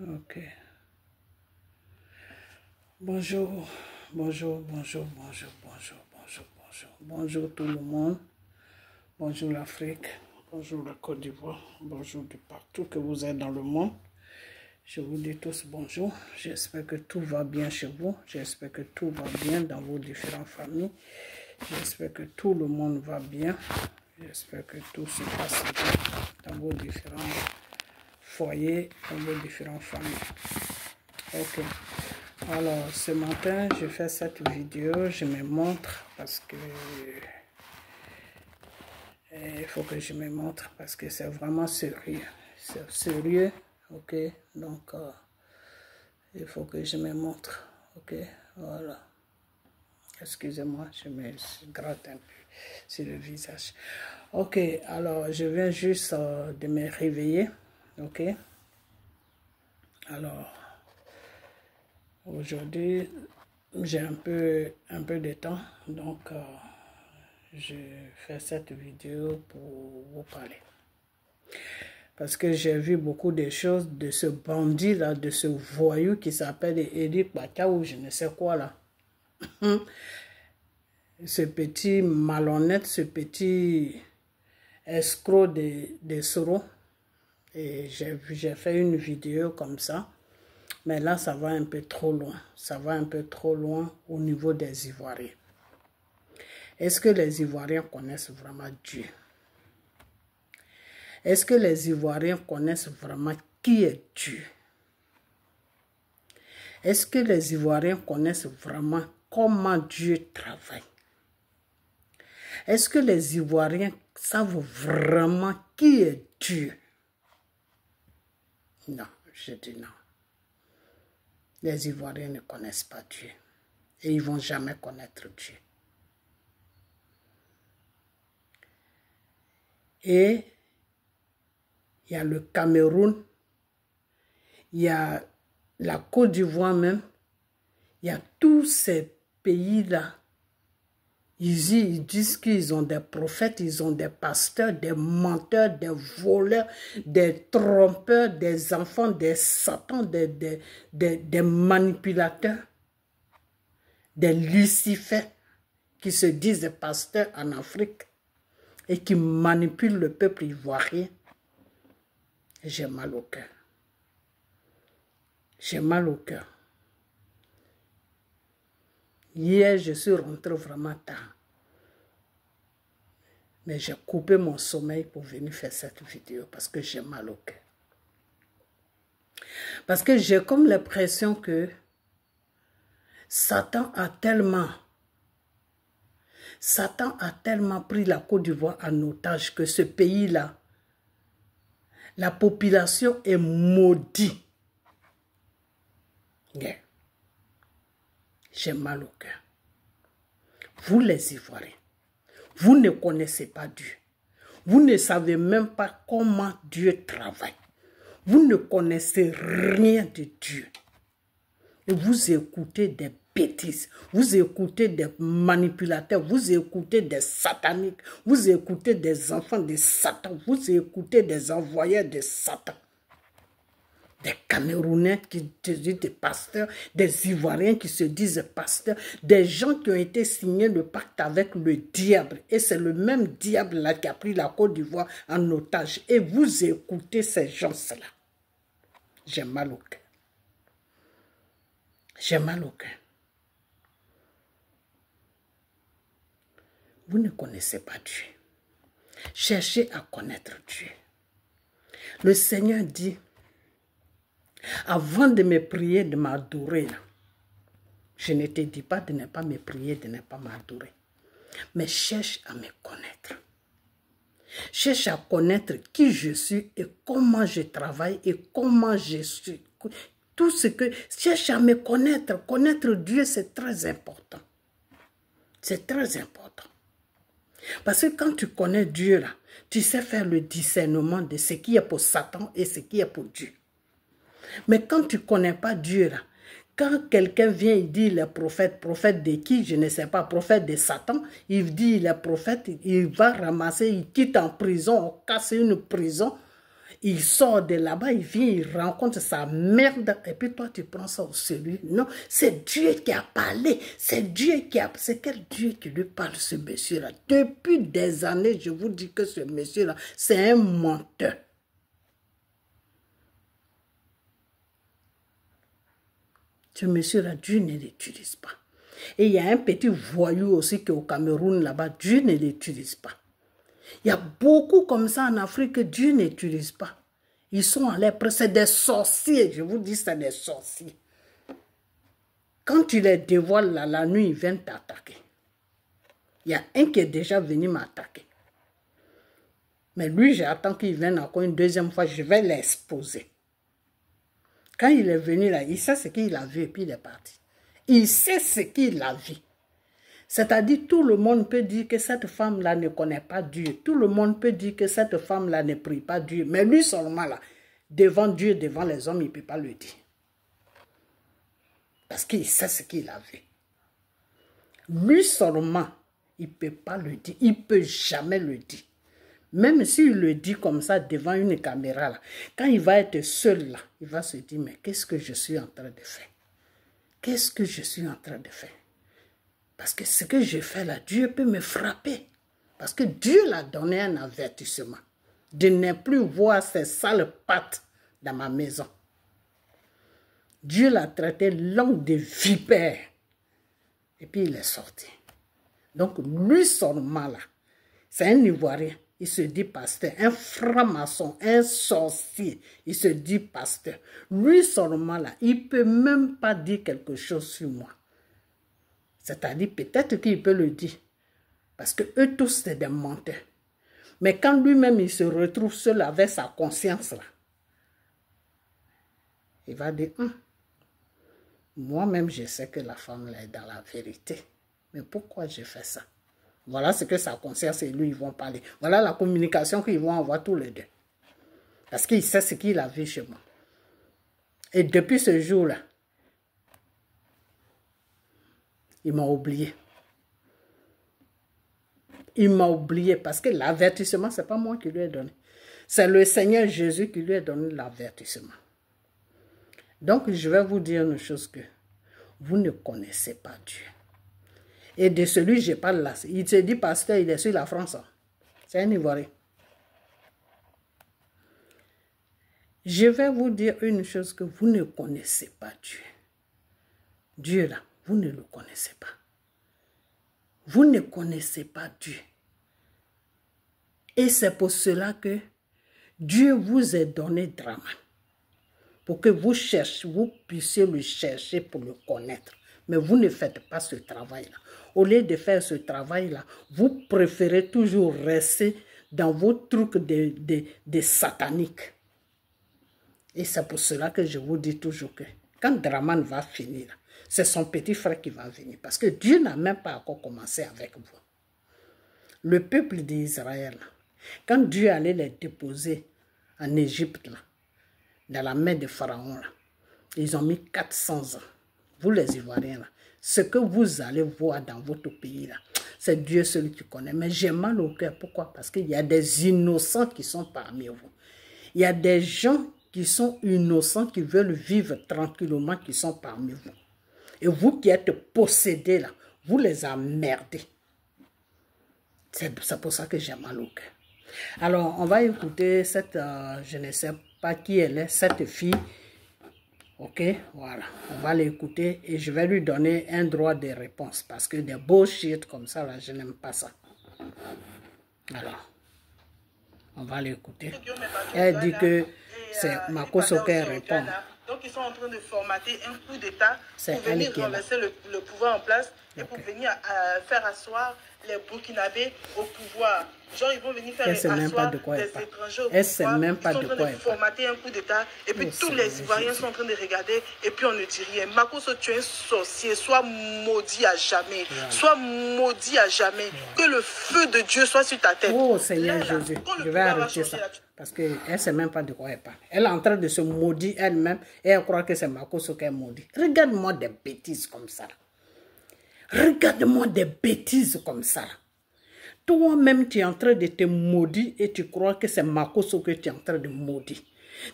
Ok. Bonjour, bonjour, bonjour, bonjour, bonjour, bonjour, bonjour. Bonjour tout le monde. Bonjour l'Afrique. Bonjour la Côte d'Ivoire. Bonjour de partout que vous êtes dans le monde. Je vous dis tous bonjour. J'espère que tout va bien chez vous. J'espère que tout va bien dans vos différentes familles. J'espère que tout le monde va bien. J'espère que tout se passe bien dans vos différents foyers, dans vos différentes familles. Ok. Alors, ce matin, je fais cette vidéo. Je me montre parce que il faut que je me montre parce que c'est vraiment sérieux. C'est sérieux. Ok. Donc, il faut que je me montre. Ok. Voilà. Excusez-moi, je me gratte un peu sur le visage. Ok, alors je viens juste de me réveiller. Ok. Alors, aujourd'hui, j'ai un peu de temps. Donc, je fais cette vidéo pour vous parler. Parce que j'ai vu beaucoup de choses de ce bandit-là, de ce voyou qui s'appelle Éric Bata ou je ne sais quoi là. Ce petit malhonnête, ce petit escroc de Soro. Et j'ai fait une vidéo comme ça. Mais là, ça va un peu trop loin. Ça va un peu trop loin au niveau des Ivoiriens. Est-ce que les Ivoiriens connaissent vraiment Dieu? Est-ce que les Ivoiriens connaissent vraiment qui est Dieu? Est-ce que les Ivoiriens connaissent vraiment comment Dieu travaille? Est-ce que les Ivoiriens savent vraiment qui est Dieu? Non, je dis non. Les Ivoiriens ne connaissent pas Dieu. Et ils ne vont jamais connaître Dieu. Et il y a le Cameroun, il y a la Côte d'Ivoire même, il y a tous ces pays-là. Ils disent qu'ils ont des prophètes, ils ont des pasteurs, des menteurs, des voleurs, des trompeurs, des enfants, des satans, des manipulateurs, des lucifères qui se disent des pasteurs en Afrique et qui manipulent le peuple ivoirien. J'ai mal au cœur. J'ai mal au cœur. Hier, je suis rentrée vraiment tard. Mais j'ai coupé mon sommeil pour venir faire cette vidéo parce que j'ai mal au cœur. Parce que j'ai comme l'impression que Satan a tellement pris la Côte d'Ivoire en otage que ce pays-là, la population est maudite. Yeah. J'ai mal au cœur. Vous les Ivoiriens, vous ne connaissez pas Dieu. Vous ne savez même pas comment Dieu travaille. Vous ne connaissez rien de Dieu. Et vous écoutez des bêtises. Vous écoutez des manipulateurs. Vous écoutez des sataniques. Vous écoutez des enfants de Satan. Vous écoutez des envoyés de Satan. Des Camerounais qui se disent des pasteurs, des Ivoiriens qui se disent pasteurs, des gens qui ont été signés le pacte avec le diable. Et c'est le même diable-là qui a pris la Côte d'Ivoire en otage. Et vous écoutez ces gens-là. J'ai mal au cœur. J'ai mal au cœur. Vous ne connaissez pas Dieu. Cherchez à connaître Dieu. Le Seigneur dit, avant de me prier, de m'adorer, je ne te dis pas de ne pas me prier, de ne pas m'adorer. Mais cherche à me connaître. Cherche à connaître qui je suis et comment je travaille et comment je suis. Tout ce que... Cherche à me connaître. Connaître Dieu, c'est très important. C'est très important. Parce que quand tu connais Dieu, là, tu sais faire le discernement de ce qui est pour Satan et ce qui est pour Dieu. Mais quand tu ne connais pas Dieu, là, quand quelqu'un vient, il dit il est prophète, prophète de qui, je ne sais pas, prophète de Satan, il dit il est prophète, il va ramasser, il quitte en prison, on casse une prison, Il sort de là-bas, il vient, il rencontre sa merde, et puis toi, tu prends ça au sérieux. Non, c'est Dieu qui a parlé. C'est Dieu qui a... C'est quel Dieu qui lui parle, ce monsieur-là? Depuis des années, je vous dis que ce monsieur-là, c'est un menteur. Ce monsieur-là, Dieu ne l'utilise pas. Et il y a un petit voyou aussi qui est au Cameroun, là-bas, Dieu ne l'utilise pas. Il y a beaucoup comme ça en Afrique que Dieu n'utilise pas. Ils sont à l'air, c'est des sorciers, je vous dis, c'est des sorciers. Quand tu les dévoiles là, la nuit, ils viennent t'attaquer. Il y a un qui est déjà venu m'attaquer. Mais lui, j'attends qu'il vienne encore une deuxième fois, je vais l'exposer. Quand il est venu là, il sait ce qu'il a vu et puis il est parti. Il sait ce qu'il a vu. C'est-à-dire, tout le monde peut dire que cette femme-là ne connaît pas Dieu. Tout le monde peut dire que cette femme-là ne prie pas Dieu. Mais lui seulement, là, devant Dieu, devant les hommes, il ne peut pas le dire. Parce qu'il sait ce qu'il a vu. Lui seulement, il ne peut pas le dire. Il ne peut jamais le dire. Même s'il le dit comme ça devant une caméra, là, quand il va être seul, là, il va se dire, mais qu'est-ce que je suis en train de faire? Qu'est-ce que je suis en train de faire? Parce que ce que je fais là, Dieu peut me frapper. Parce que Dieu l'a donné un avertissement de ne plus voir ces sales pattes dans ma maison. Dieu l'a traité langue de vipère. Et puis il est sorti. Donc lui seulement là, c'est un Ivoirien. Il se dit pasteur, un franc-maçon, un sorcier. Il se dit pasteur. Lui seulement là, il ne peut même pas dire quelque chose sur moi. C'est-à-dire, peut-être qu'il peut le dire. Parce que eux tous, c'est des menteurs. Mais quand lui-même, il se retrouve seul avec sa conscience, là, il va dire, moi-même, je sais que la femme là est dans la vérité. Mais pourquoi j'ai fait ça? Voilà ce que sa conscience et lui, ils vont parler. Voilà la communication qu'ils vont avoir tous les deux. Parce qu'il sait ce qu'il a vu chez moi. Et depuis ce jour-là, il m'a oublié. Il m'a oublié parce que l'avertissement, ce n'est pas moi qui lui ai donné. C'est le Seigneur Jésus qui lui a donné l'avertissement. Donc, je vais vous dire une chose que vous ne connaissez pas Dieu. Et de celui je parle là, il se dit pasteur, il est sur la France. C'est un Ivoirien. Je vais vous dire une chose que vous ne connaissez pas Dieu. Dieu là, vous ne le connaissez pas. Vous ne connaissez pas Dieu. Et c'est pour cela que Dieu vous a donné Draman. Pour que vous cherchiez, vous puissiez le chercher pour le connaître. Mais vous ne faites pas ce travail-là. Au lieu de faire ce travail-là, vous préférez toujours rester dans vos trucs de sataniques. Et c'est pour cela que je vous dis toujours que quand Draman va finir, c'est son petit frère qui va venir. Parce que Dieu n'a même pas encore commencé avec vous. Le peuple d'Israël, quand Dieu allait les déposer en Égypte, là, dans la main de Pharaon, là, ils ont mis 400 ans. Vous les Ivoiriens, là, ce que vous allez voir dans votre pays, là, c'est Dieu seul qui connaît. Mais j'ai mal au cœur. Pourquoi? Parce qu'il y a des innocents qui sont parmi vous. Il y a des gens qui sont innocents, qui veulent vivre tranquillement, qui sont parmi vous. Et vous qui êtes possédés, là, vous les emmerdez. C'est pour ça que j'ai mal au cœur. Alors, on va écouter cette, je ne sais pas qui elle est, cette fille. Ok, voilà. On va l'écouter et je vais lui donner un droit de réponse. Parce que des bullshit comme ça, là, je n'aime pas ça. Alors, on va l'écouter. Elle dit que c'est Makosso qui répond. Donc, ils sont en train de formater un coup d'État pour venir renverser le pouvoir en place et pour venir faire asseoir les Burkinabés au pouvoir. Genre, ils vont venir faire asseoir des étrangers au pouvoir. Ils sont en train de formater un coup d'État et puis tous les Ivoiriens sont en train de regarder et puis on ne dit rien. Makosso, tu es un sorcier, sois maudit à jamais. Sois maudit à jamais. Que le feu de Dieu soit sur ta tête. Oh Seigneur Jésus, je vais arrêter ça. Parce qu'elle ne sait même pas de quoi elle parle. Elle est en train de se maudire elle-même et elle croit que c'est Makosso qu'elle maudit. Regarde-moi des bêtises comme ça. Regarde-moi des bêtises comme ça. Toi-même, tu es en train de te maudire et tu crois que c'est Makoso que tu es en train de maudire.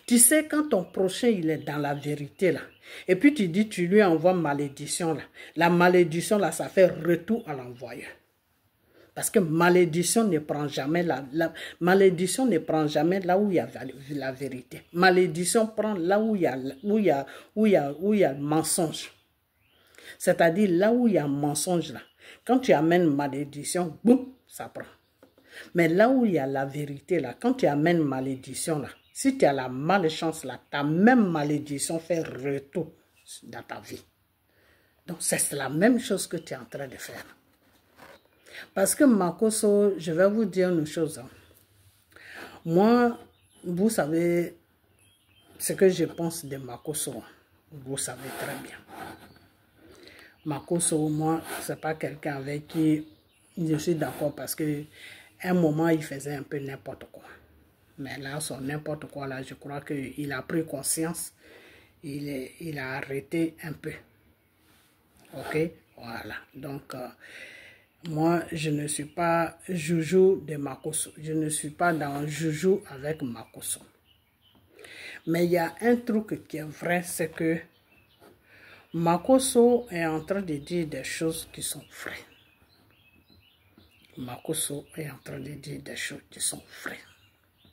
Tu sais, quand ton prochain, il est dans la vérité, là, et puis tu dis, tu lui envoies malédiction, là. La malédiction, là, ça fait retour à l'envoyeur. Parce que malédiction ne prend jamais malédiction ne prend jamais là où il y a la vérité. Malédiction prend là où il y a le mensonge. C'est-à-dire là où il y a un mensonge là. Quand tu amènes malédiction, boum, ça prend. Mais là où il y a la vérité là, quand tu amènes malédiction là, si tu as la malchance là, ta même malédiction fait retour dans ta vie. Donc c'est la même chose que tu es en train de faire. Parce que Makoso, je vais vous dire une chose. Moi, vous savez ce que je pense de Makoso. Vous savez très bien. Makoso, moi, ce n'est pas quelqu'un avec qui je suis d'accord parce qu'à un moment, il faisait un peu n'importe quoi. Mais là, son n'importe quoi, là, je crois qu'il a pris conscience. Il a arrêté un peu. Ok? Voilà. Donc, moi, je ne suis pas joujou de Makoso. Je ne suis pas dans joujou avec Makoso. Mais il y a un truc qui est vrai, c'est que Makoso est en train de dire des choses qui sont vraies. Makoso est en train de dire des choses qui sont vraies.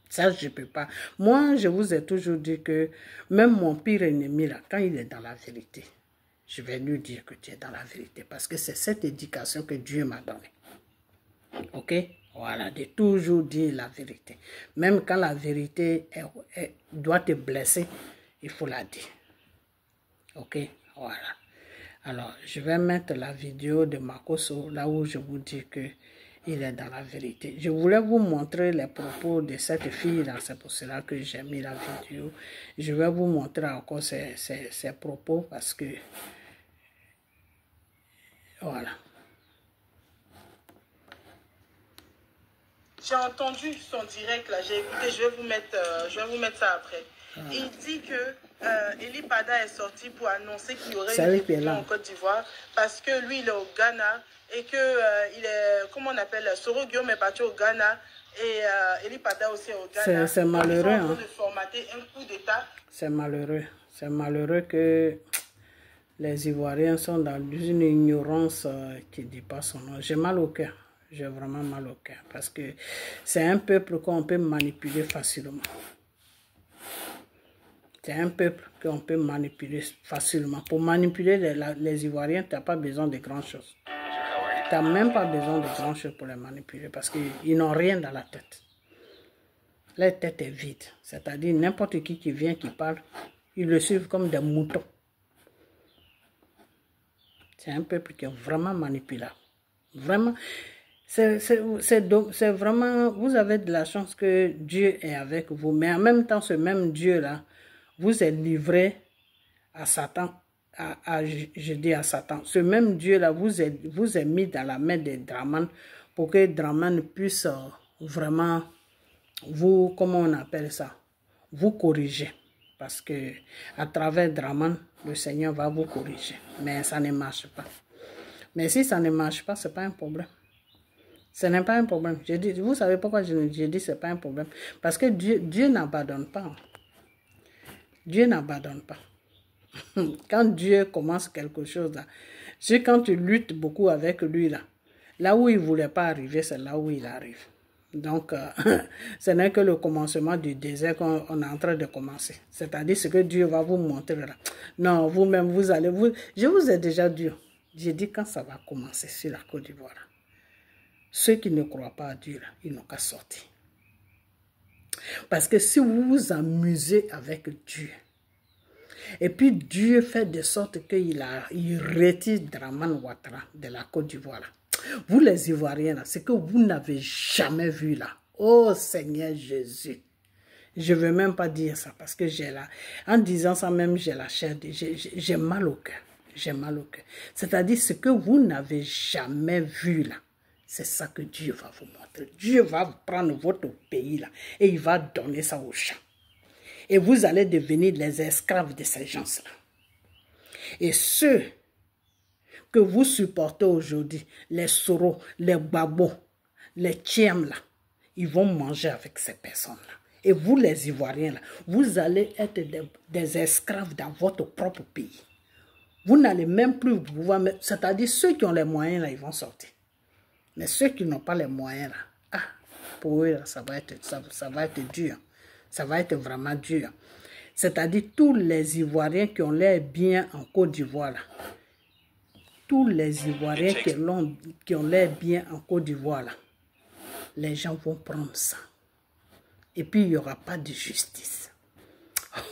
Ça, je ne peux pas. Moi, je vous ai toujours dit que même mon pire ennemi, là, quand il est dans la vérité, je vais lui dire que tu es dans la vérité. Parce que c'est cette éducation que Dieu m'a donnée. Ok? Voilà, de toujours dire la vérité. Même quand la vérité doit te blesser, il faut la dire. Ok? Voilà. Alors, je vais mettre la vidéo de Makoso, là où je vous dis que il est dans la vérité. Je voulais vous montrer les propos de cette fille-là, c'est pour cela que j'ai mis la vidéo. Je vais vous montrer encore ses propos parce que... Voilà. J'ai entendu son direct là, j'ai écouté, je vais vous mettre ça après. Il dit que Eli Pada est sorti pour annoncer qu'il y aurait une réunion en Côte d'Ivoire parce que lui il est au Ghana et que il est, comment on appelle, Soro Guillaume est parti au Ghana et Eli Pada aussi est au Ghana. C'est malheureux. Ils sont en train de formater un coup d'État. C'est malheureux. C'est malheureux que les Ivoiriens sont dans une ignorance qui dépasse son nom. J'ai mal au cœur. J'ai vraiment mal au cœur parce que c'est un peuple qu'on peut manipuler facilement. C'est un peuple qu'on peut manipuler facilement. Pour manipuler les Ivoiriens, tu n'as pas besoin de grandes choses. Tu n'as même pas besoin de grandes choses pour les manipuler parce qu'ils n'ont rien dans la tête. Leur tête est vide. C'est-à-dire n'importe qui vient, qui parle, ils le suivent comme des moutons. C'est un peuple qui est vraiment manipulable. Vraiment. C'est vraiment, vous avez de la chance que Dieu est avec vous, mais en même temps, ce même Dieu-là vous est livré à Satan, je dis à Satan. Ce même Dieu-là vous est mis dans la main de Draman pour que Draman puisse vraiment vous, comment on appelle ça, vous corriger. Parce que à travers Draman, le Seigneur va vous corriger. Mais ça ne marche pas. Mais si ça ne marche pas, ce n'est pas un problème. Ce n'est pas un problème. Je dis, vous savez pourquoi je dis que ce n'est pas un problème? Parce que Dieu n'abandonne pas. Dieu n'abandonne pas. Quand Dieu commence quelque chose, c'est quand tu luttes beaucoup avec lui, là où il ne voulait pas arriver, c'est là où il arrive. Donc, ce n'est que le commencement du désert qu'on est en train de commencer. C'est-à-dire ce que Dieu va vous montrer là. Non, vous-même, je vous ai déjà dit, j'ai dit quand ça va commencer sur la Côte d'Ivoire. Ceux qui ne croient pas à Dieu, là, ils n'ont qu'à sortir. Parce que si vous vous amusez avec Dieu, et puis Dieu fait de sorte qu'il retire Draman Ouattara de la Côte d'Ivoire. Vous les Ivoiriens, ce que vous n'avez jamais vu là. Oh Seigneur Jésus. Je ne veux même pas dire ça parce que j'ai là. En disant ça même, j'ai la chair. J'ai mal au cœur. J'ai mal au cœur. C'est-à-dire ce que vous n'avez jamais vu là. C'est ça que Dieu va vous montrer. Dieu va prendre votre pays là et il va donner ça aux gens. Et vous allez devenir les esclaves de ces gens-là. Et ceux que vous supportez aujourd'hui, les Soro, les Gbagbo, les Tchèmes là, ils vont manger avec ces personnes-là. Et vous, les Ivoiriens là, vous allez être des esclaves dans votre propre pays. Vous n'allez même plus pouvoir, c'est-à-dire ceux qui ont les moyens là, ils vont sortir. Mais ceux qui n'ont pas les moyens là, pour eux là, ça va être dur. Ça va être vraiment dur. C'est-à-dire tous les Ivoiriens qui ont l'air bien en Côte d'Ivoire là, tous les Ivoiriens qui ont l'air bien en Côte d'Ivoire là, les gens vont prendre ça. Et puis il n'y aura pas de justice.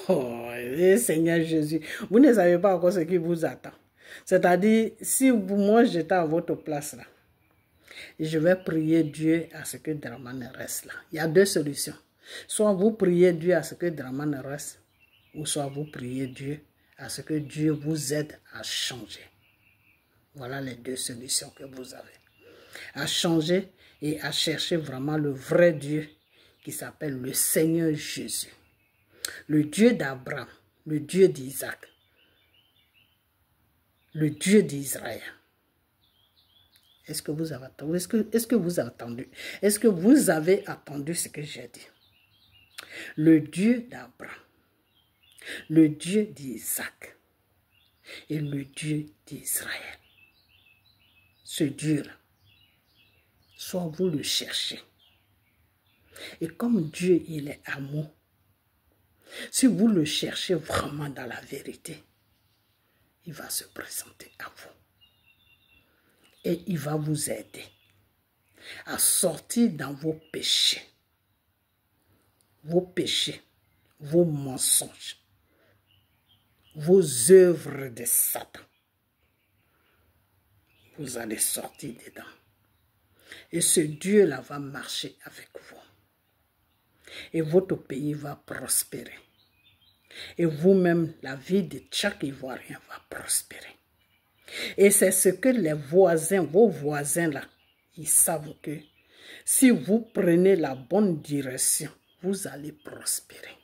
Oh, Seigneur Jésus, vous ne savez pas encore ce qui vous attend. C'est-à-dire, si moi j'étais à votre place là, je vais prier Dieu à ce que Dramane reste là. Il y a deux solutions. Soit vous priez Dieu à ce que Dramane reste, ou soit vous priez Dieu à ce que Dieu vous aide à changer. Voilà les deux solutions que vous avez. À changer et à chercher vraiment le vrai Dieu qui s'appelle le Seigneur Jésus. Le Dieu d'Abraham, le Dieu d'Isaac, le Dieu d'Israël. Est-ce que vous avez attendu? Est-ce que vous avez attendu? Est-ce que vous avez attendu ce que j'ai dit? Le Dieu d'Abraham, le Dieu d'Isaac et le Dieu d'Israël. Ce Dieu-là, soit vous le cherchez. Et comme Dieu, il est amour, si vous le cherchez vraiment dans la vérité, il va se présenter à vous. Et il va vous aider à sortir dans vos péchés, vos mensonges, vos œuvres de Satan. Vous allez sortir dedans. Et ce Dieu-là va marcher avec vous. Et votre pays va prospérer. Et vous-même, la vie de chaque Ivoirien va prospérer. Et c'est ce que les voisins, vos voisins là, ils savent que si vous prenez la bonne direction, vous allez prospérer.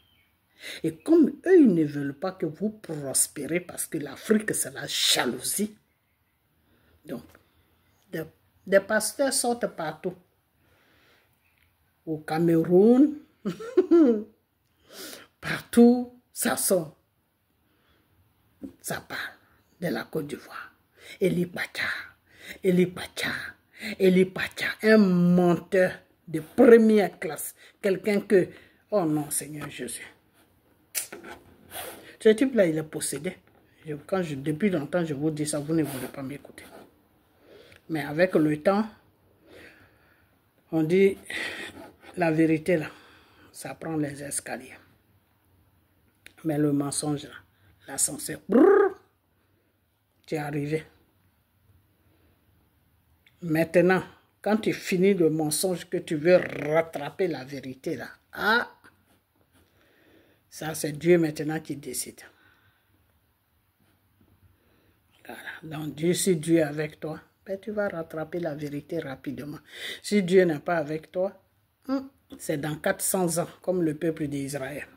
Et comme eux, ils ne veulent pas que vous prospérez parce que l'Afrique, c'est la jalousie. Donc, des pasteurs sortent partout. Au Cameroun, partout, ça sort. Ça parle de la Côte d'Ivoire. Eli Pacha, un menteur de première classe. Quelqu'un que, oh non, Seigneur Jésus. Ce type-là, il est possédé. Depuis longtemps, je vous dis ça, vous ne voulez pas m'écouter. Mais avec le temps, on dit la vérité là, ça prend les escaliers. Mais le mensonge là, l'ascenseur, tu es arrivé. Maintenant, quand tu finis le mensonge que tu veux rattraper la vérité là, ça c'est Dieu maintenant qui décide. Voilà. Donc Dieu, si Dieu est avec toi, ben, tu vas rattraper la vérité rapidement. Si Dieu n'est pas avec toi, c'est dans 400 ans, comme le peuple d'Israël.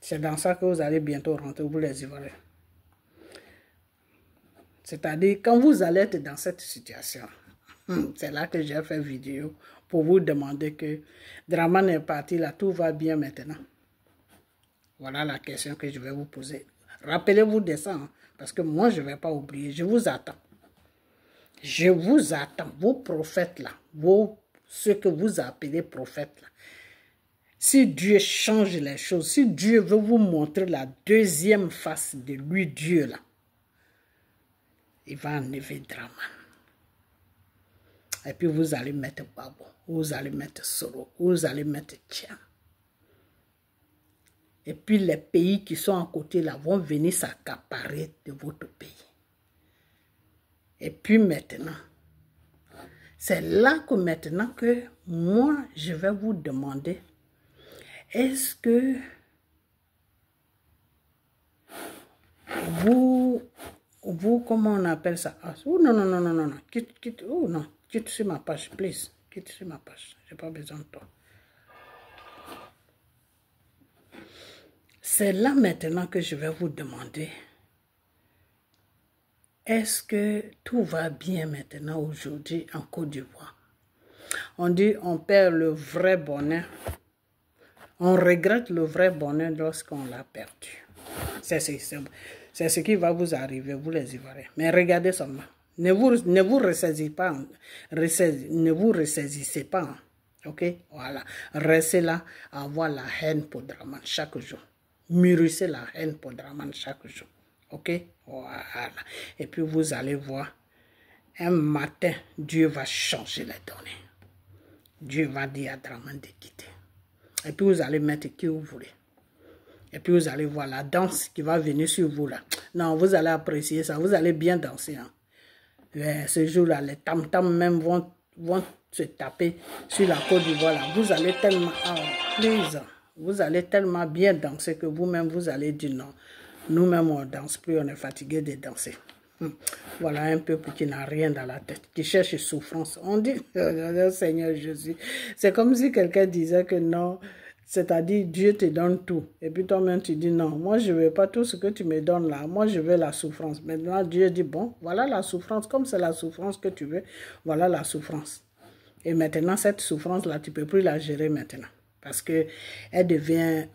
C'est dans ça que vous allez bientôt rentrer, vous les Ivoiriens. C'est-à-dire, quand vous allez être dans cette situation, c'est là que j'ai fait vidéo pour vous demander que Dramane est parti, là, tout va bien maintenant. Voilà la question que je vais vous poser. Rappelez-vous de ça, hein, parce que moi, je ne vais pas oublier. Je vous attends. Je vous attends, vos prophètes là, ceux que vous appelez prophètes là. Si Dieu change les choses, si Dieu veut vous montrer la deuxième face de lui, Dieu là, il va enlever Dramane. Et puis vous allez mettre Babo, vous allez mettre Soro, vous allez mettre Tchèm. Et puis les pays qui sont à côté là vont venir s'accaparer de votre pays. Et puis maintenant, c'est là que maintenant que moi, je vais vous demander, est-ce que vous, comment on appelle ça? Oh non, quitte sur ma page, please. Quitte sur ma page, j'ai pas besoin de toi. C'est là maintenant que je vais vous demander, est-ce que tout va bien maintenant aujourd'hui en Côte d'Ivoire? On dit on perd le vrai bonheur. On regrette le vrai bonheur lorsqu'on l'a perdu. C'est ce qui va vous arriver, vous les Ivoiriens. Mais regardez seulement. Ne vous ressaisissez pas. Ne vous ressaisissez pas. Ok? Voilà. Restez là à avoir la haine pour Draman chaque jour. Mûrissez la haine pour Draman chaque jour. Ok? Voilà. Et puis vous allez voir. Un matin, Dieu va changer les données. Dieu va dire à Draman de quitter. Et puis vous allez mettre qui vous voulez. Et puis vous allez voir la danse qui va venir sur vous là. Non, vous allez apprécier ça. Vous allez bien danser. Hein. Ce jour-là, les tam-tams même vont se taper sur la Côte d'Ivoire là. Vous allez tellement... vous allez tellement bien danser que vous-même vous allez dire non. Nous-mêmes on ne danse plus, on est fatigué de danser. Voilà un peuple qui n'a rien dans la tête, qui cherche souffrance. On dit, Seigneur Jésus, c'est comme si quelqu'un disait que non, c'est-à-dire Dieu te donne tout. Et puis toi-même tu dis non, moi je ne veux pas tout ce que tu me donnes là, moi je veux la souffrance. Maintenant Dieu dit bon, voilà la souffrance, comme c'est la souffrance que tu veux, voilà la souffrance. Et maintenant cette souffrance-là, tu ne peux plus la gérer maintenant. Parce qu'elle devient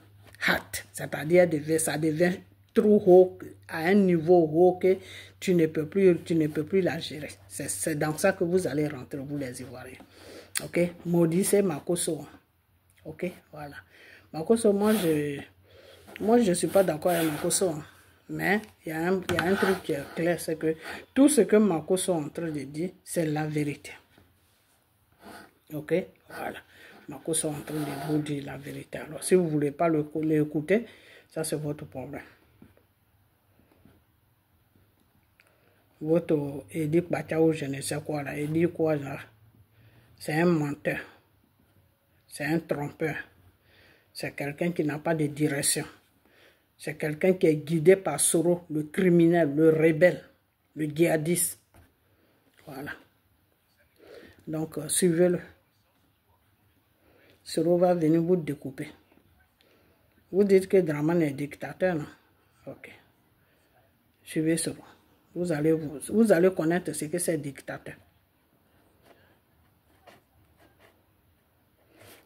hâte, c'est-à-dire ça devient trop haut, à un niveau haut que tu ne peux plus la gérer. C'est dans ça que vous allez rentrer, vous les Ivoiriens. Ok? Maudit, c'est Makoso. Ok? Voilà. Makoso, moi je suis pas d'accord avec Makoso. Mais il y a un truc qui est clair, c'est que tout ce que Makoso est en train de dire, c'est la vérité. Ok? Voilà. Makoso est en train de vous dire la vérité. Alors, si vous ne voulez pas l'écouter, ça c'est votre problème. Votre Édith Bachao, je ne sais quoi là, il dit quoi là? C'est un menteur. C'est un trompeur. C'est quelqu'un qui n'a pas de direction. C'est quelqu'un qui est guidé par Soro, le criminel, le rebelle, le djihadiste. Voilà. Donc, suivez-le. Soro va venir vous découper. Vous dites que Draman est dictateur, non? Ok. Suivez Soro. Vous allez connaître ce que c'est dictateur.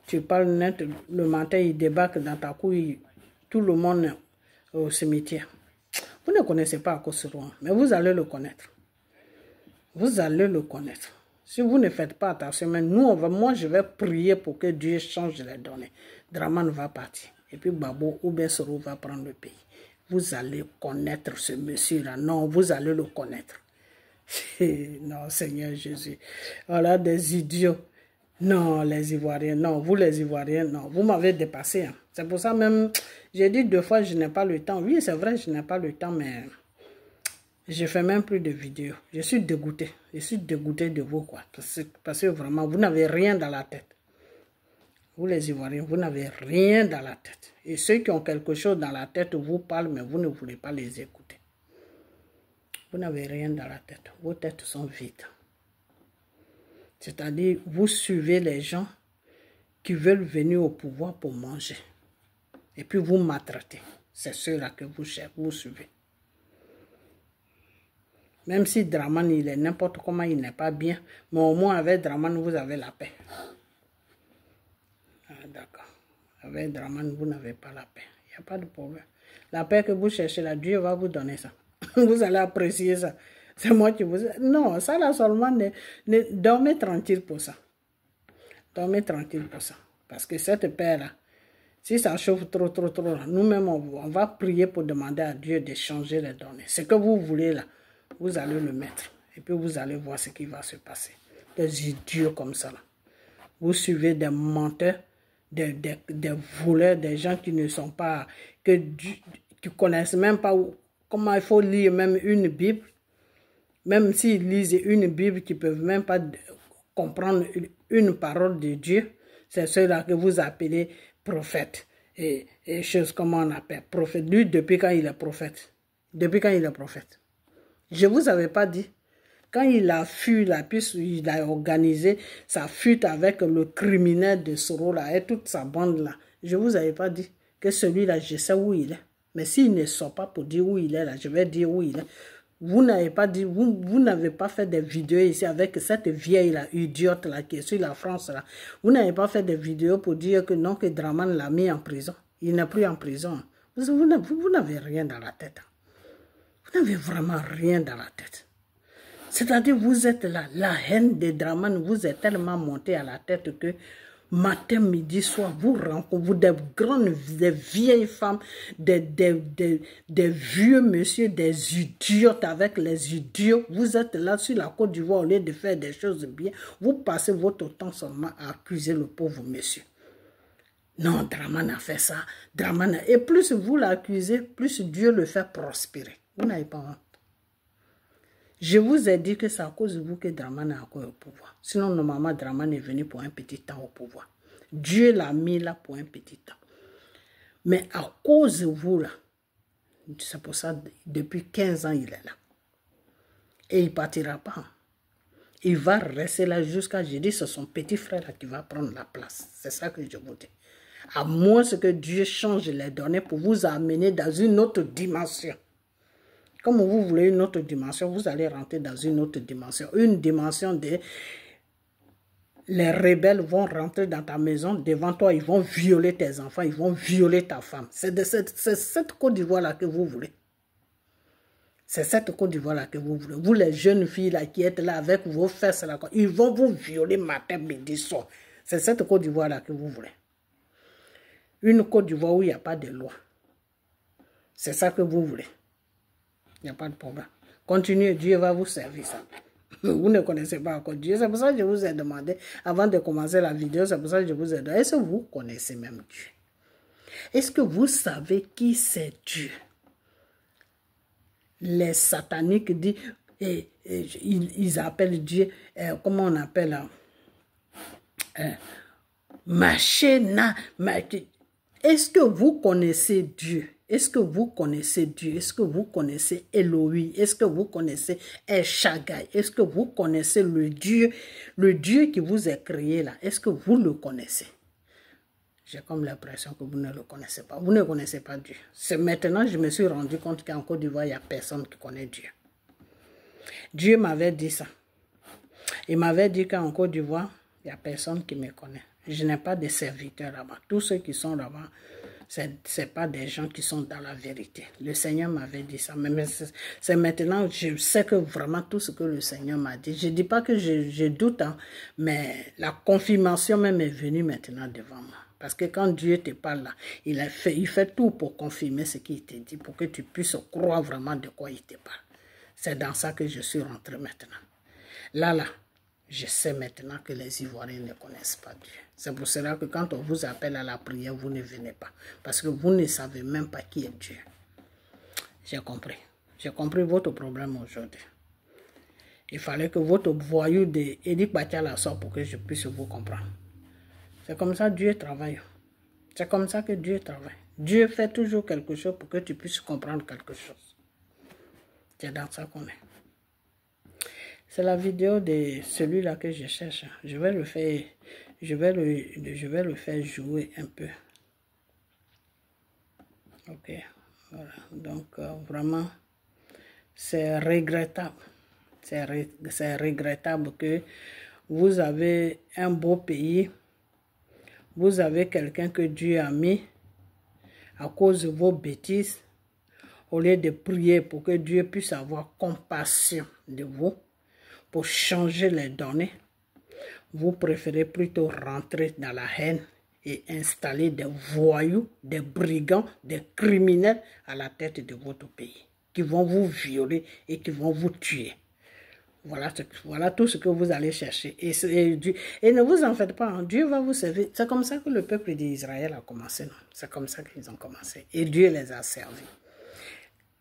Tu parles net, le matin, il débarque dans ta couille, tout le monde au cimetière. Vous ne connaissez pas Akosoro, mais vous allez le connaître. Vous allez le connaître. Si vous ne faites pas attention, mais moi je vais prier pour que Dieu change les données. Draman va partir. Et puis Babo ou bien Soro va prendre le pays. Vous allez connaître ce monsieur-là. Non, vous allez le connaître. Non, Seigneur Jésus. Voilà des idiots. Non, les Ivoiriens, non, vous les Ivoiriens, non, vous m'avez dépassé. Hein. C'est pour ça même, j'ai dit 2 fois, je n'ai pas le temps. Oui, c'est vrai, je n'ai pas le temps, mais je fais même plus de vidéos. Je suis dégoûté. Je suis dégoûté de vous, quoi. Parce que vraiment, vous n'avez rien dans la tête. Vous les Ivoiriens, vous n'avez rien dans la tête. Et ceux qui ont quelque chose dans la tête vous parlent, mais vous ne voulez pas les écouter. Vous n'avez rien dans la tête. Vos têtes sont vides. C'est-à-dire, vous suivez les gens qui veulent venir au pouvoir pour manger. Et puis vous maltraitez. C'est ceux-là que vous suivez. Même si Draman, il est n'importe comment, il n'est pas bien. Mais au moins, avec Draman, vous avez la paix. Ah, d'accord. Avec Draman, vous n'avez pas la paix. Il n'y a pas de problème. La paix que vous cherchez là, Dieu va vous donner ça. Vous allez apprécier ça. C'est moi qui vous... Non, ça là seulement, dormez tranquille pour ça. Dormez tranquille pour ça. Parce que cette paix-là, si ça chauffe trop, nous-mêmes, on va prier pour demander à Dieu de changer les données. Ce que vous voulez là, vous allez le mettre. Et puis vous allez voir ce qui va se passer. Des idiots comme ça là. Vous suivez des menteurs, des voleurs, des gens qui ne sont pas... qui connaissent même pas comment il faut lire même une Bible. Même s'ils lisent une Bible qui ne peuvent même pas comprendre une parole de Dieu, c'est ceux-là que vous appelez prophètes. Et choses comme on appelle prophète. Lui, depuis quand il est prophète? Depuis quand il est prophète? Je ne vous avais pas dit. Quand il a fui la piste, il a organisé sa fuite avec le criminel de Soro là, et toute sa bande là. Je ne vous avais pas dit que celui-là, je sais où il est. Mais s'il ne sort pas pour dire où il est là, je vais dire où il est. Vous n'avez pas dit, vous n'avez pas fait des vidéos ici avec cette vieille-là, idiote-là, qui est sur la France-là. Vous n'avez pas fait des vidéos pour dire que non, que Dramane l'a mis en prison. Il n'est plus en prison. Vous n'avez rien dans la tête. Vous n'avez vraiment rien dans la tête. C'est-à-dire, vous êtes là, la haine de Dramane vous est tellement montée à la tête que matin, midi, soir, vous rencontrez des grandes, des vieilles femmes, des vieux messieurs, des idiotes avec les idiots. Vous êtes là sur la Côte d'Ivoire, au lieu de faire des choses bien, vous passez votre temps seulement à accuser le pauvre monsieur. Non, Dramane a fait ça. Dramane. Et plus vous l'accusez, plus Dieu le fait prospérer. Vous n'avez pas honte. Je vous ai dit que c'est à cause de vous que Dramane est encore au pouvoir. Sinon, normalement, Dramane est venu pour un petit temps au pouvoir. Dieu l'a mis là pour un petit temps. Mais à cause de vous, là, c'est pour ça, depuis 15 ans, il est là. Et il ne partira pas. Il va rester là jusqu'à, je dis, c'est son petit frère là qui va prendre la place. C'est ça que je vous dis. À moins que Dieu change les données pour vous amener dans une autre dimension. Comme vous voulez une autre dimension, vous allez rentrer dans une autre dimension. Une dimension de... Les rebelles vont rentrer dans ta maison, devant toi, ils vont violer tes enfants, ils vont violer ta femme. C'est cette Côte d'Ivoire-là que vous voulez. C'est cette Côte d'Ivoire-là que vous voulez. Vous, les jeunes filles là, qui êtes là avec vos fesses, là, ils vont vous violer matin, midi, soir. C'est cette Côte d'Ivoire-là que vous voulez. Une Côte d'Ivoire où il n'y a pas de loi. C'est ça que vous voulez. Il n'y a pas de problème. Continuez, Dieu va vous servir ça. Vous ne connaissez pas encore Dieu. C'est pour ça que je vous ai demandé, avant de commencer la vidéo, c'est pour ça que je vous ai demandé, est-ce que vous connaissez même Dieu? Est-ce que vous savez qui c'est Dieu? Les sataniques disent, ils appellent Dieu, comment on appelle, Machena. Est-ce que vous connaissez Dieu? Est-ce que vous connaissez Dieu? Est-ce que vous connaissez Elohim? Est-ce que vous connaissez El Shaddai? Est-ce que vous connaissez le Dieu qui vous a créé là? Est-ce que vous le connaissez? J'ai comme l'impression que vous ne le connaissez pas. Vous ne connaissez pas Dieu. C'est maintenant que je me suis rendu compte qu'en Côte d'Ivoire, il n'y a personne qui connaît Dieu. Dieu m'avait dit ça. Il m'avait dit qu'en Côte d'Ivoire, il n'y a personne qui me connaît. Je n'ai pas de serviteurs là-bas. Tous ceux qui sont là-bas, ce n'est pas des gens qui sont dans la vérité. Le Seigneur m'avait dit ça. Mais c'est maintenant que je sais que vraiment tout ce que le Seigneur m'a dit. Je ne dis pas que je doute, hein, mais la confirmation même est venue maintenant devant moi. Parce que quand Dieu te parle là, il fait tout pour confirmer ce qu'il te dit, pour que tu puisses croire vraiment de quoi il te parle. C'est dans ça que je suis rentré maintenant. Là, je sais maintenant que les Ivoiriens ne connaissent pas Dieu. C'est pour cela que quand on vous appelle à la prière, vous ne venez pas. Parce que vous ne savez même pas qui est Dieu. J'ai compris. J'ai compris votre problème aujourd'hui. Il fallait que votre voyou d'Edi Batiala sorte pour que je puisse vous comprendre. C'est comme ça que Dieu travaille. C'est comme ça que Dieu travaille. Dieu fait toujours quelque chose pour que tu puisses comprendre quelque chose. C'est dans ça qu'on est. C'est la vidéo de celui-là que je cherche. Je vais le faire, je vais le faire jouer un peu. Ok, voilà. Donc vraiment, c'est regrettable. C'est regrettable que vous avez un beau pays, vous avez quelqu'un que Dieu a mis à cause de vos bêtises, au lieu de prier pour que Dieu puisse avoir compassion de vous, pour changer les données, vous préférez plutôt rentrer dans la haine et installer des voyous, des brigands, des criminels à la tête de votre pays, qui vont vous violer et qui vont vous tuer. Voilà tout ce que vous allez chercher. Et ne vous en faites pas, hein. Dieu va vous servir. C'est comme ça que le peuple d'Israël a commencé. C'est comme ça qu'ils ont commencé. Et Dieu les a servis.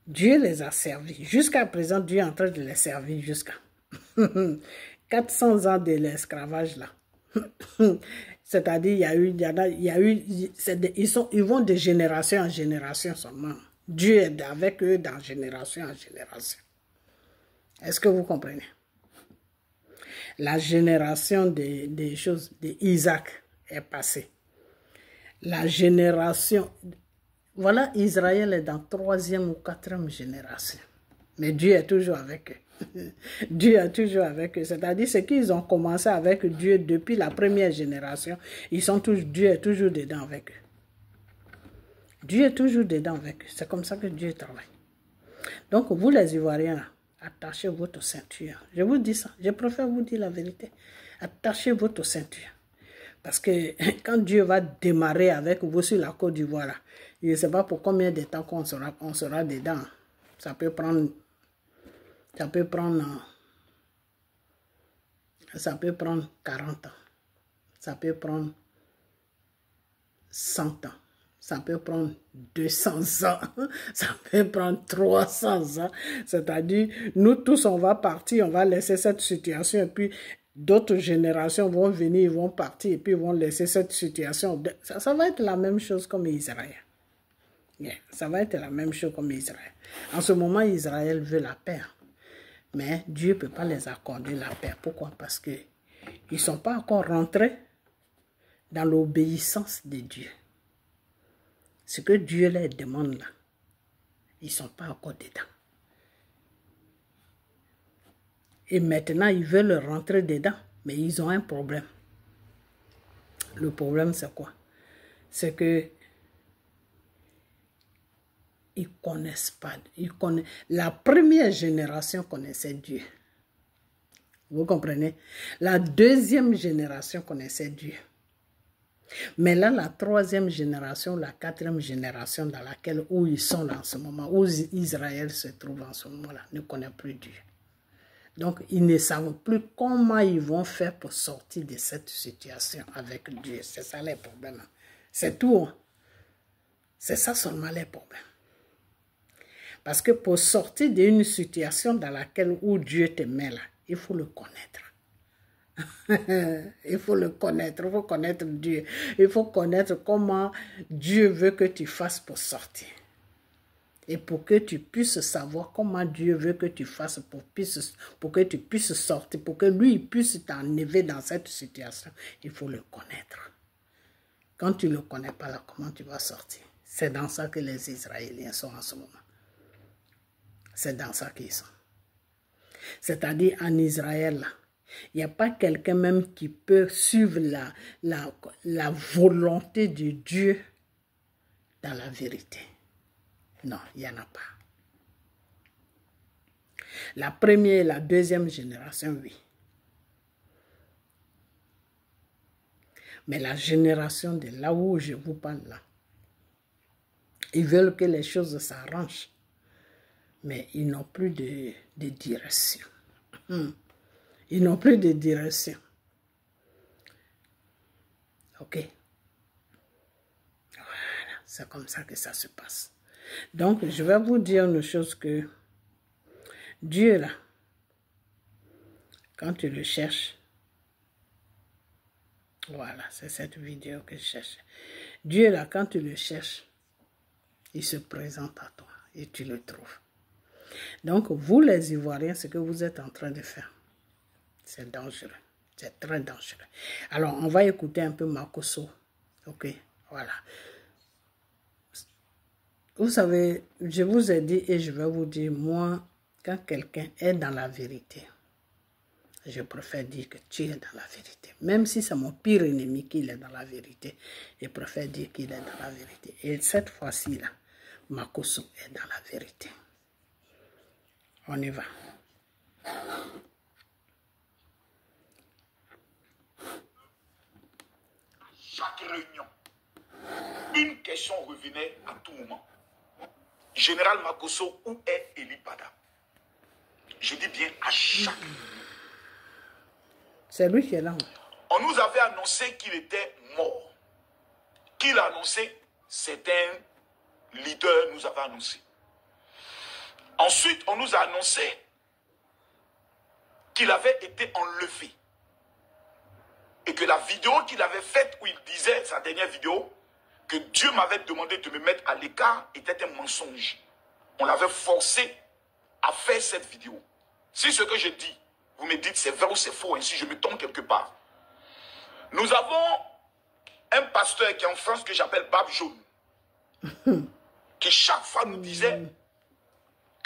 Dieu les a servis. Jusqu'à présent, Dieu est en train de les servir jusqu'à 400 ans de l'esclavage là. C'est-à-dire, ils vont de génération en génération seulement. Dieu est avec eux dans génération en génération. Est-ce que vous comprenez? La génération des choses d'Isaac est passée. La génération... Voilà, Israël est dans 3e ou 4e génération. Mais Dieu est toujours avec eux. Dieu est toujours avec eux. C'est-à-dire, ce qu'ils ont commencé avec Dieu depuis la première génération, Dieu est toujours dedans avec eux. Dieu est toujours dedans avec eux. C'est comme ça que Dieu travaille. Donc, vous les Ivoiriens, là, attachez votre ceinture. Je vous dis ça. Je préfère vous dire la vérité. Attachez votre ceinture. Parce que quand Dieu va démarrer avec vous sur la Côte d'Ivoire, je ne sais pas pour combien de temps on sera dedans. Ça peut prendre 40 ans. Ça peut prendre 100 ans. Ça peut prendre 200 ans. Ça peut prendre 300 ans. C'est-à-dire, nous tous, on va partir, on va laisser cette situation. Et puis, d'autres générations vont venir, ils vont partir. Et puis, ils vont laisser cette situation. Ça va être la même chose comme Israël. Yeah, ça va être la même chose comme Israël. En ce moment, Israël veut la paix. Mais Dieu ne peut pas les accorder la paix. Pourquoi? Parce qu'ils ne sont pas encore rentrés dans l'obéissance de Dieu. Ce que Dieu leur demande là, ils ne sont pas encore dedans. Et maintenant, ils veulent rentrer dedans, mais ils ont un problème. Le problème, c'est quoi? C'est que ils ne connaissent pas. La première génération connaissait Dieu. Vous comprenez? La deuxième génération connaissait Dieu. Mais là, la troisième génération, la quatrième génération dans laquelle où ils sont là en ce moment, où Israël se trouve en ce moment-là, ne connaît plus Dieu. Donc, ils ne savent plus comment ils vont faire pour sortir de cette situation avec Dieu. C'est ça les problèmes. C'est tout. C'est ça seulement les problèmes. Parce que pour sortir d'une situation dans laquelle où Dieu te met là, il faut le connaître. Il faut le connaître, il faut connaître Dieu. Il faut connaître comment Dieu veut que tu fasses pour sortir. Et pour que tu puisses savoir comment Dieu veut que tu fasses pour que tu puisses sortir, pour que lui puisse t'enlever dans cette situation, il faut le connaître. Quand tu ne le connais pas là, comment tu vas sortir? C'est dans ça que les Israéliens sont en ce moment. C'est dans ça qu'ils sont. C'est-à-dire en Israël, il n'y a pas quelqu'un même qui peut suivre la volonté de Dieu dans la vérité. Non, il n'y en a pas. La première et la deuxième génération, oui. Mais la génération de là où je vous parle là, ils veulent que les choses s'arrangent. Mais ils n'ont plus de direction. Ils n'ont plus de direction. Ok? Voilà, c'est comme ça que ça se passe. Donc, je vais vous dire une chose que Dieu, là, quand tu le cherches, voilà, c'est cette vidéo que je cherche. Dieu, là, quand tu le cherches, il se présente à toi et tu le trouves. Donc, vous les Ivoiriens, ce que vous êtes en train de faire, c'est dangereux. C'est très dangereux. Alors, on va écouter un peu Makosso. Ok, voilà. Vous savez, je vous ai dit et je vais vous dire, moi, quand quelqu'un est dans la vérité, je préfère dire que tu es dans la vérité. Même si c'est mon pire ennemi qu'il est dans la vérité, je préfère dire qu'il est dans la vérité. Et cette fois-ci-là, Makosso est dans la vérité. On y va. Chaque réunion, une question revenait à tout moment. Général Makosso, où est Eli Pada? Je dis bien à chaque. C'est lui qui est là. On nous avait annoncé qu'il était mort. Qui l'a annoncé? Certains leaders nous avaient annoncé. Ensuite, on nous a annoncé qu'il avait été enlevé. Et que la vidéo qu'il avait faite, où il disait, sa dernière vidéo, que Dieu m'avait demandé de me mettre à l'écart, était un mensonge. On l'avait forcé à faire cette vidéo. Si ce que je dis, vous me dites c'est vrai ou c'est faux, ainsi je me tombe quelque part. Nous avons un pasteur qui est en France que j'appelle Bab Jaune, qui chaque fois nous disait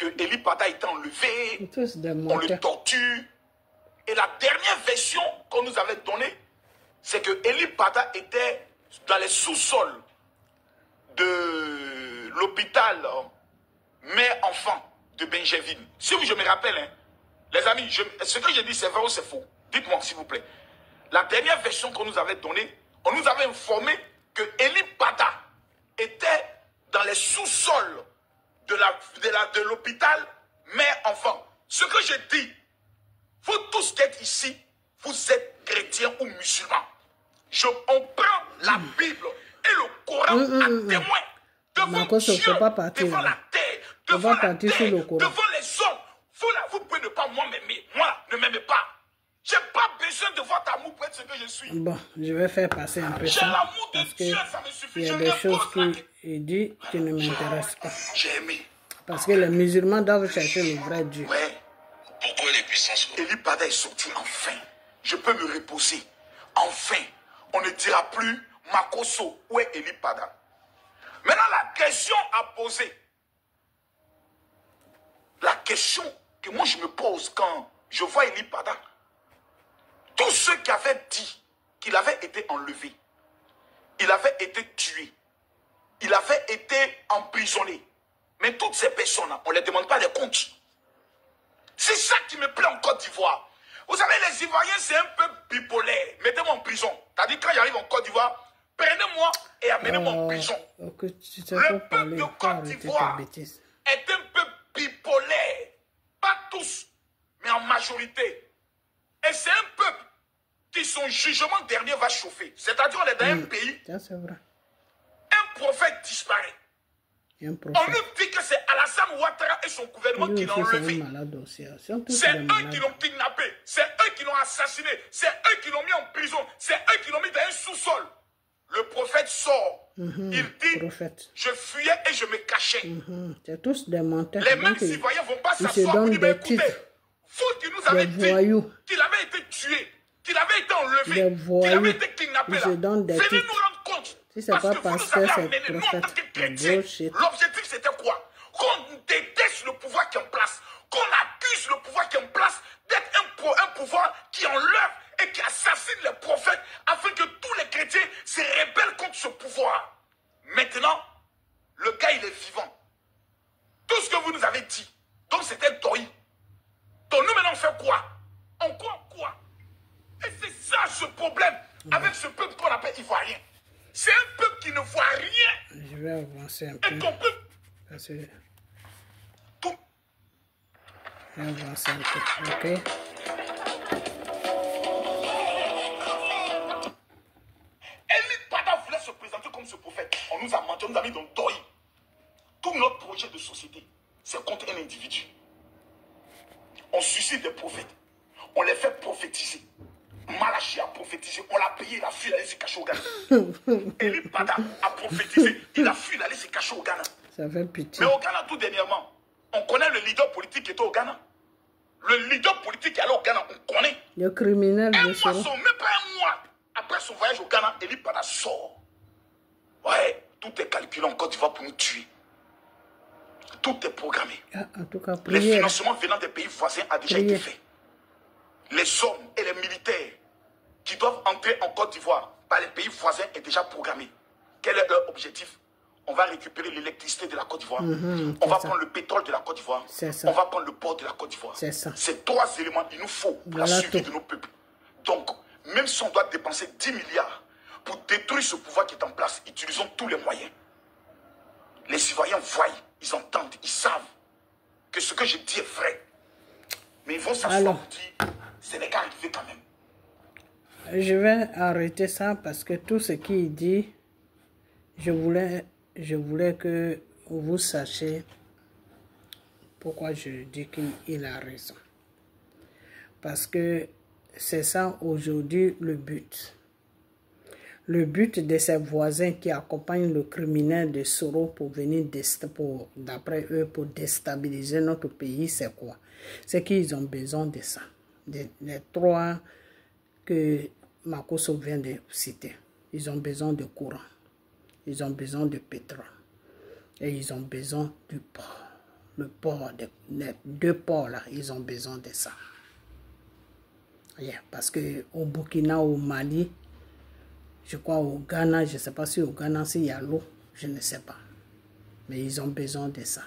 que Eli Pada était enlevé, on le torture. Et la dernière version qu'on nous avait donnée, c'est que Eli Pada était dans les sous-sols de l'hôpital mère-enfant de Benjaville. Si je me rappelle, hein, les amis, ce que je dis c'est vrai ou c'est faux? Dites-moi s'il vous plaît. La dernière version qu'on nous avait donnée, on nous avait informé que Eli Pada était dans les sous-sols de l'hôpital mère-enfant. Ce que je dis, vous tous qui êtes ici, vous êtes chrétiens ou musulmans. On prend la Bible et le Coran à témoin devant Dieu, devant la terre, devant les hommes. Vous pouvez ne pas m'aimer. Moi, ne m'aimez pas. Je n'ai pas besoin de votre amour pour être ce que je suis. Bon, je vais faire passer un peu ça. J'ai l'amour de Dieu, ça me suffit. Il y a des choses qu'il dit qui ne m'intéressent pas. J'ai aimé. Parce que les musulmans doivent chercher le vrai Dieu. Ouais. Pourquoi les puissances? Eli Pada est sorti enfin. Je peux me reposer. Enfin. On ne dira plus Makoso. Où est Eli Pada? Maintenant, la question à poser. La question que moi je me pose quand je vois Eli Pada. Tous ceux qui avaient dit qu'il avait été enlevé, il avait été tué, il avait été emprisonné. Mais toutes ces personnes-là, on ne les demande pas des comptes. C'est ça qui me plaît en Côte d'Ivoire. Vous savez, les Ivoiriens, c'est un peu bipolaire. Mettez-moi en prison. C'est-à-dire, quand j'arrive en Côte d'Ivoire, prenez-moi et amenez-moi en prison. Le peuple de Côte d'Ivoire est un peu bipolaire. Pas tous, mais en majorité. Et c'est un peuple qui son jugement dernier va chauffer. C'est-à-dire, on est dans un pays. C'est vrai. Un prophète disparaît. On nous dit que c'est Alassane Ouattara et son gouvernement qui l'ont enlevé. C'est eux qui l'ont kidnappé. C'est eux qui l'ont assassiné. C'est eux qui l'ont mis en prison. C'est eux qui l'ont mis dans un sous-sol. Le prophète sort. Il dit, je fuyais et je me cachais. C'est tous des menteurs. Les mêmes citoyens ne vont pas s'asseoir pour dire, écoutez, vous qui nous avez dit qu'il avait été tué, qu'il avait été enlevé, qu'il avait été kidnappé là, venez nous rendre compte. Si c'est pas parce que c'est prophète, l'objectif c'était quoi? Qu'on déteste le pouvoir qui est en place, qu'on accuse le pouvoir qui est en place d'être un pouvoir qui enlève et qui assassine les prophètes afin que tous les chrétiens se rebellent contre ce pouvoir. Maintenant, le gars il est vivant. Tout ce que vous nous avez dit, donc c'était Doi. Donc nous maintenant on fait quoi? On croit quoi? Et c'est ça ce problème avec ce peuple qu'on appelle ivoirien. C'est un peuple qui ne voit rien. Je vais avancer un peu. Et ton peuple. Tout. Je vais avancer un peu. Ok. Eli Pada voulait se présenter comme ce prophète. On nous a menti, on nous a mis dans le Doi. Tout notre projet de société, c'est contre un individu. On suscite des prophètes. On les fait prophétiser. Malachi a prophétisé, on l'a payé, il a fui, il allait se cacher au Ghana. Eli Pada a prophétisé, il a fui, il allait se cacher au Ghana. Ça fait pitié. Mais au Ghana, tout dernièrement, on connaît le leader politique qui était au Ghana. Le leader politique qui est allé au Ghana, on connaît. Le criminel de même pas un mois après son voyage au Ghana, Eli Pada sort. Ouais, tout est calculé en Côte d'Ivoire pour nous tuer. Tout est programmé. En tout cas, les financements venant des pays voisins a déjà été fait. Les hommes et les militaires qui doivent entrer en Côte d'Ivoire par les pays voisins est déjà programmé. Quel est leur objectif? On va récupérer l'électricité de la Côte d'Ivoire. On va prendre le pétrole de la Côte d'Ivoire. On va prendre le port de la Côte d'Ivoire. Ces trois éléments, il nous faut pour la survie de nos peuples. Donc, même si on doit dépenser 10 milliards pour détruire ce pouvoir qui est en place, utilisons tous les moyens. Les citoyens voient, ils entendent, ils savent que ce que je dis est vrai. Mais ils vont s'asseoir pour dire, c'est les gars arrivés quand même. Je vais arrêter ça parce que tout ce qu'il dit, je voulais que vous sachiez pourquoi je dis qu'il a raison. Parce que c'est ça aujourd'hui le but. Le but de ces voisins qui accompagnent le criminel de Soro pour venir, d'après eux, pour déstabiliser notre pays, c'est quoi? C'est qu'ils ont besoin de ça. Les trois que Makoso vient de citer. Ils ont besoin de courant. Ils ont besoin de pétrole. Et ils ont besoin du port. le port, les 2 ports là, ils ont besoin de ça. Yeah, parce que au Burkina, au Mali, je crois au Ghana, je ne sais pas si au Ghana s'il y a l'eau, je ne sais pas. Mais ils ont besoin de ça.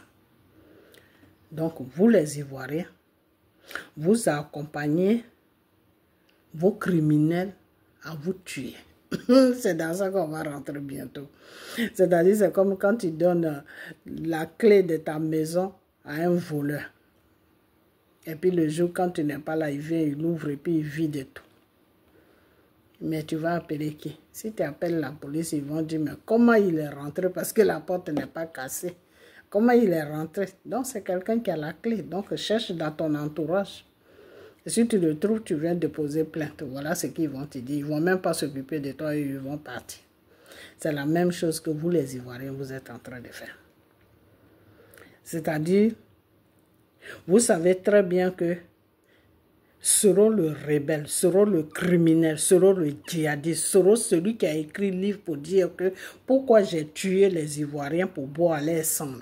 Donc vous les Ivoiriens, vous accompagnez vos criminels à vous tuer. C'est dans ça qu'on va rentrer bientôt. C'est-à-dire, c'est comme quand tu donnes la clé de ta maison à un voleur. Et puis le jour, quand tu n'es pas là, il vient, il ouvre et puis il vide tout. Mais tu vas appeler qui? Si tu appelles la police, ils vont dire, mais comment il est rentré? Parce que la porte n'est pas cassée. Comment il est rentré? Donc c'est quelqu'un qui a la clé. Donc cherche dans ton entourage. Et si tu le trouves, tu viens déposer plainte. Voilà ce qu'ils vont te dire. Ils ne vont même pas s'occuper de toi et ils vont partir. C'est la même chose que vous, les Ivoiriens, vous êtes en train de faire. C'est-à-dire, vous savez très bien que Soro le rebelle, Soro le criminel, Soro le djihadiste, Soro celui qui a écrit le livre pour dire que pourquoi j'ai tué les Ivoiriens pour boire leur sang.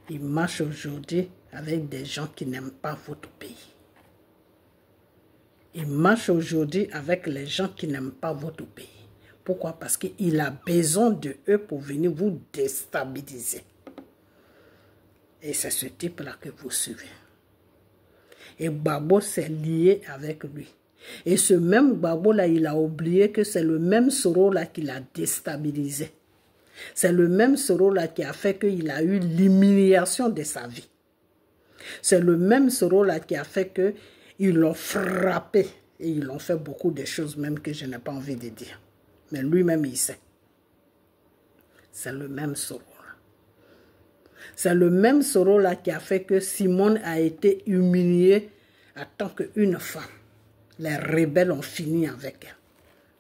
Il marche aujourd'hui avec des gens qui n'aiment pas votre pays. Il marche aujourd'hui avec les gens qui n'aiment pas votre pays. Pourquoi? Parce qu'il a besoin de eux pour venir vous déstabiliser. Et c'est ce type-là que vous suivez. Et Gbagbo s'est lié avec lui. Et ce même Gbagbo-là, il a oublié que c'est le même Soro-là qui l'a déstabilisé. C'est le même Soro-là qui a fait qu'il a eu l'humiliation de sa vie. C'est le même Soro-là qui a fait qu'ils l'ont frappé. Et ils l'ont fait beaucoup de choses même que je n'ai pas envie de dire. Mais lui-même, il sait. C'est le même Soro. C'est le même Soro-là qui a fait que Simone a été humiliée en tant qu'une femme. Les rebelles ont fini avec elle.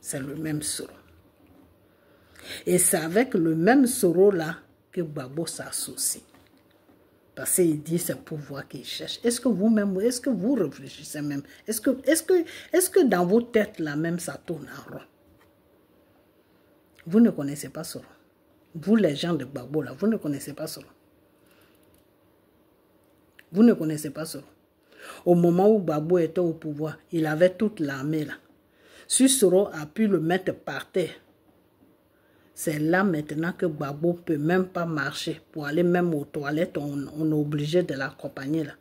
C'est le même Soro. Et c'est avec le même Soro-là que Gbagbo s'associe. Parce qu'il dit c'est pouvoir qu'il cherche. Est-ce que vous-même, est-ce que vous réfléchissez même? Est-ce que dans vos têtes là même ça tourne en rond? Vous ne connaissez pas Soro. Vous les gens de Gbagbo là, vous ne connaissez pas Soro. Vous ne connaissez pas Soro. Au moment où Gbagbo était au pouvoir, il avait toute l'armée là. Si Soro a pu le mettre par terre, c'est là maintenant que Gbagbo ne peut même pas marcher. Pour aller même aux toilettes, on est obligé de l'accompagner là.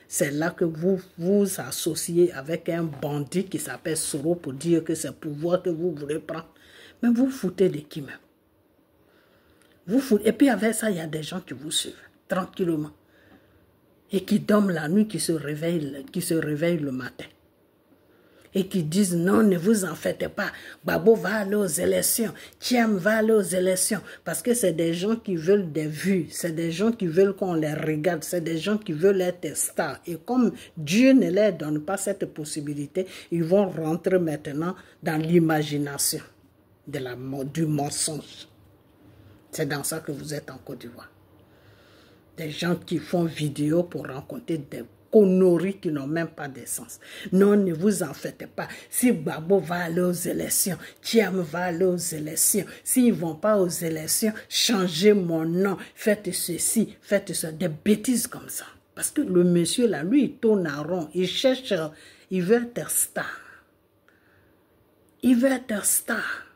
C'est là que vous vous associez avec un bandit qui s'appelle Soro pour dire que c'est le pouvoir que vous voulez prendre. Mais vous foutez de qui même? Vous foutez. Et puis avec ça, il y a des gens qui vous suivent tranquillement. Et qui dorment la nuit, qui se réveillent le matin. Et qui disent non, ne vous en faites pas. Gbagbo va aller aux élections. Thiam va aller aux élections. Parce que c'est des gens qui veulent des vues. C'est des gens qui veulent qu'on les regarde. C'est des gens qui veulent être stars. Et comme Dieu ne leur donne pas cette possibilité, ils vont rentrer maintenant dans l'imagination du mensonge. C'est dans ça que vous êtes en Côte d'Ivoire. Des gens qui font vidéo pour rencontrer des conneries qui n'ont même pas de sens. Non, ne vous en faites pas. Si Gbagbo va aller aux élections, Thiam va aller aux élections. S'ils ne vont pas aux élections, changez mon nom, faites ceci, faites ça. Des bêtises comme ça. Parce que le monsieur là, lui, il tourne en rond. Il cherche, il veut être star. Il veut être star.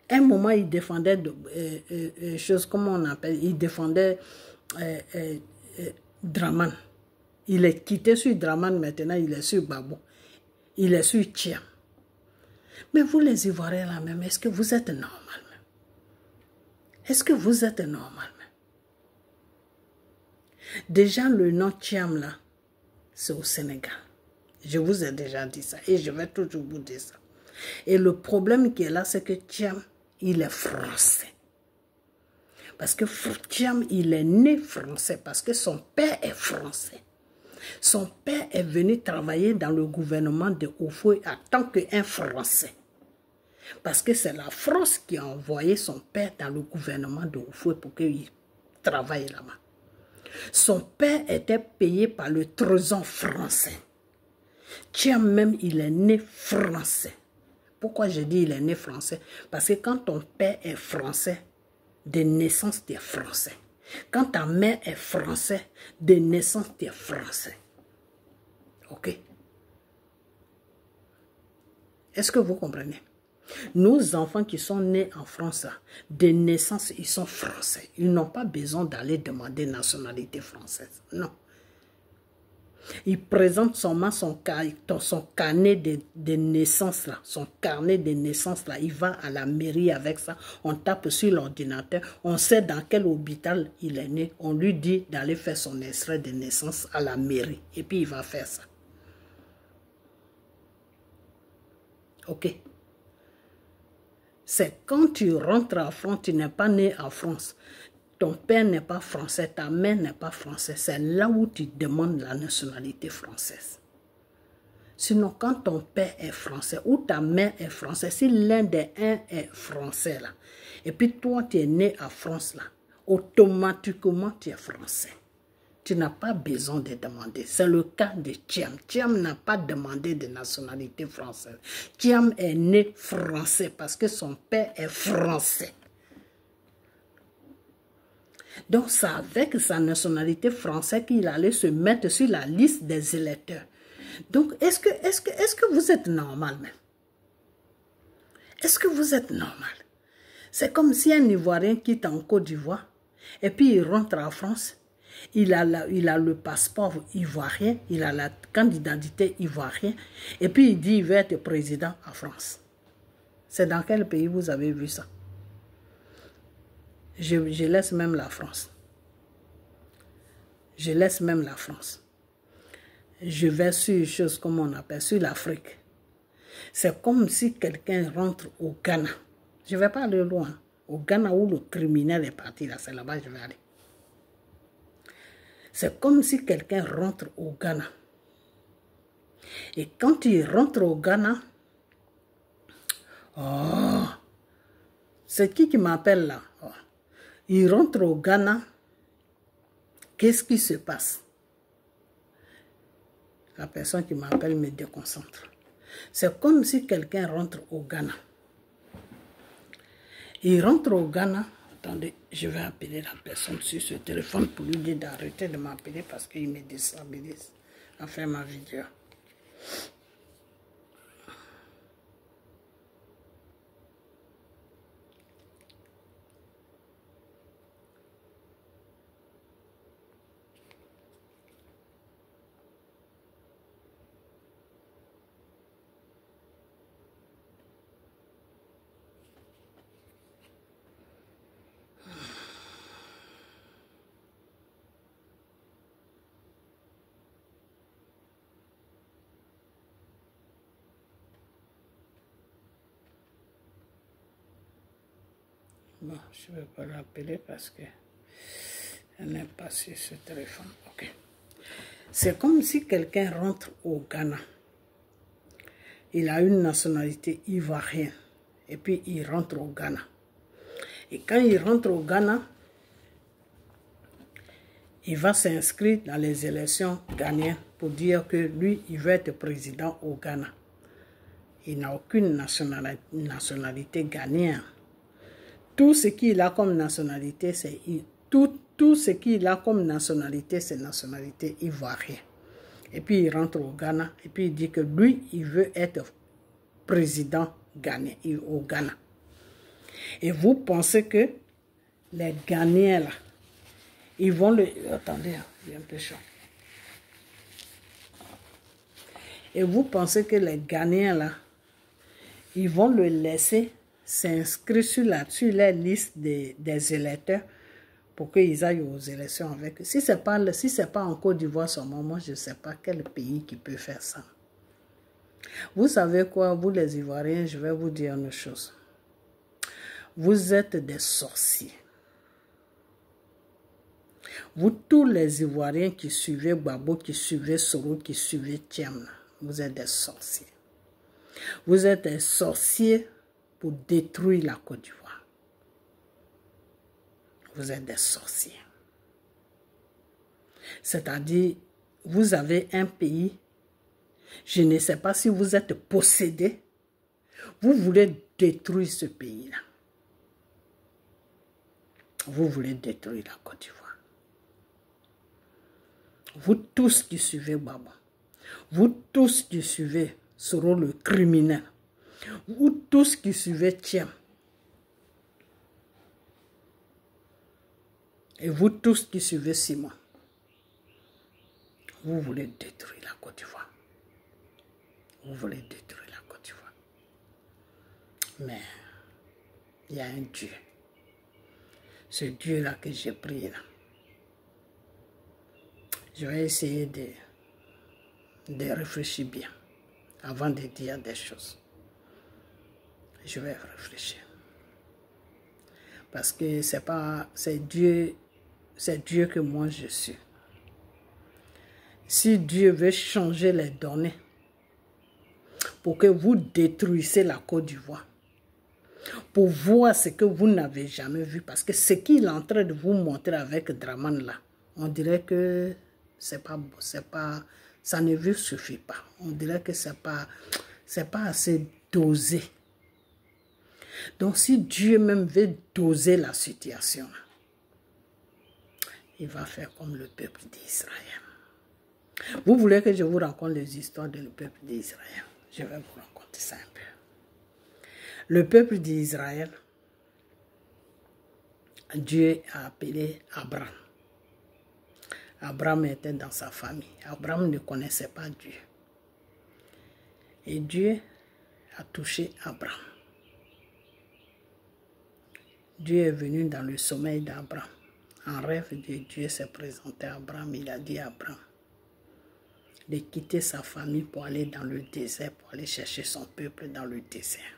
À un moment, il défendait choses, comment on appelle, il défendait Draman. Il est quitté sur Draman maintenant, il est sur Gbagbo. Il est sur Thiam. Mais vous les Ivoiriens là même, est-ce que vous êtes normal? Est-ce que vous êtes normal? Déjà, le nom Thiam là, c'est au Sénégal. Je vous ai déjà dit ça et je vais toujours vous dire ça. Et le problème qui est là, c'est que Thiam, il est français. Parce que Thiam, il est né français parce que son père est français. Son père est venu travailler dans le gouvernement de Houphouët en tant qu'un Français. Parce que c'est la France qui a envoyé son père dans le gouvernement de Houphouët pour qu'il travaille là-bas. Son père était payé par le trésor français. Thiam même, il est né français. Pourquoi je dis il est né français? Parce que quand ton père est français, de naissance, tu es français. Quand ta mère est française, de naissance, tu es français. Ok? Est-ce que vous comprenez? Nos enfants qui sont nés en France, de naissance, ils sont français. Ils n'ont pas besoin d'aller demander nationalité française. Non. Il présente seulement son carnet de naissance là, son carnet de naissance là. Il va à la mairie avec ça. On tape sur l'ordinateur. On sait dans quel hôpital il est né. On lui dit d'aller faire son extrait de naissance à la mairie. Et puis il va faire ça. Ok. C'est quand tu rentres en France, tu n'es pas né en France. Ton père n'est pas français, ta mère n'est pas française. C'est là où tu demandes la nationalité française. Sinon, quand ton père est français ou ta mère est française, si l'un des un est français, là, et puis toi, tu es né en France, là, automatiquement, tu es français. Tu n'as pas besoin de demander. C'est le cas de Thiam. Thiam n'a pas demandé de nationalité française. Thiam est né français parce que son père est français. Donc, c'est avec sa nationalité française qu'il allait se mettre sur la liste des électeurs. Donc, est-ce que vous êtes normal même? Est-ce que vous êtes normal? C'est comme si un Ivoirien quitte en Côte d'Ivoire et puis il rentre en France. Il a le passeport ivoirien, il a la carte d'identité ivoirienne et puis il dit qu'il veut être président en France. C'est dans quel pays vous avez vu ça? Je laisse même la France. Je laisse même la France. Je vais sur une chose comme on appelle, sur l'Afrique. C'est comme si quelqu'un rentre au Ghana. Je ne vais pas aller loin. Au Ghana où le criminel est parti, là, c'est là-bas que je vais aller. C'est comme si quelqu'un rentre au Ghana. Et quand il rentre au Ghana, oh, c'est qui m'appelle là? Oh. Il rentre au Ghana, qu'est-ce qui se passe? La personne qui m'appelle me déconcentre. C'est comme si quelqu'un rentre au Ghana. Il rentre au Ghana. Attendez, je vais appeler la personne sur ce téléphone pour lui dire d'arrêter de m'appeler parce qu'il me déstabilise à faire ma vidéo. Bon, je ne vais pas l'appeler parce que elle n'est pas sur ce téléphone. Ok. C'est comme si quelqu'un rentre au Ghana. Il a une nationalité ivoirienne. Et puis il rentre au Ghana. Et quand il rentre au Ghana, il va s'inscrire dans les élections ghanéennes pour dire que lui, il veut être président au Ghana. Il n'a aucune nationalité ghanéenne. Tout ce qu'il a comme nationalité, c'est tout ce qu'il a comme nationalité, c'est nationalité ivoirienne. Et puis il rentre au Ghana et puis il dit que lui, il veut être président ghanéen au Ghana. Et vous pensez que les Ghanéens là, ils vont le... Attendez, il est un peu chaud. Et vous pensez que les Ghanéens là, ils vont le laisser s'inscrire sur la liste des électeurs pour qu'ils aillent aux élections avec eux. Si ce n'est pas en Côte d'Ivoire seulement, moi je ne sais pas quel pays qui peut faire ça. Vous savez quoi, vous les Ivoiriens, je vais vous dire une chose. Vous êtes des sorciers. Vous tous les Ivoiriens qui suivez Gbagbo, qui suivez Soro, qui suivez Thiam, vous êtes des sorciers. Vous êtes des sorciers pour détruire la Côte d'Ivoire. Vous êtes des sorciers. C'est-à-dire, vous avez un pays, je ne sais pas si vous êtes possédé, vous voulez détruire ce pays-là. Vous voulez détruire la Côte d'Ivoire. Vous tous qui suivez Baba, vous tous qui suivez Soro le criminel, vous tous qui suivez Thiam, et vous tous qui suivez Simon, vous voulez détruire la Côte d'Ivoire. Vous voulez détruire la Côte d'Ivoire. Mais il y a un Dieu. Ce Dieu-là que j'ai prié là. Je vais essayer de réfléchir bien avant de dire des choses. Je vais réfléchir. Parce que c'est Dieu que moi je suis. Si Dieu veut changer les données pour que vous détruisiez la Côte d'Ivoire, pour voir ce que vous n'avez jamais vu, parce que ce qu'il est en train de vous montrer avec Draman là, on dirait que ça ne vous suffit pas. On dirait que c'est pas assez dosé. Donc si Dieu même veut doser la situation, il va faire comme le peuple d'Israël. Vous voulez que je vous raconte les histoires du peuple d'Israël? Je vais vous raconter ça un peu. Le peuple d'Israël, Dieu a appelé Abraham. Abraham était dans sa famille. Abraham ne connaissait pas Dieu. Et Dieu a touché Abraham. Dieu est venu dans le sommeil d'Abraham. En rêve, Dieu s'est présenté à Abraham. Il a dit à Abraham de quitter sa famille pour aller dans le désert, pour aller chercher son peuple dans le désert.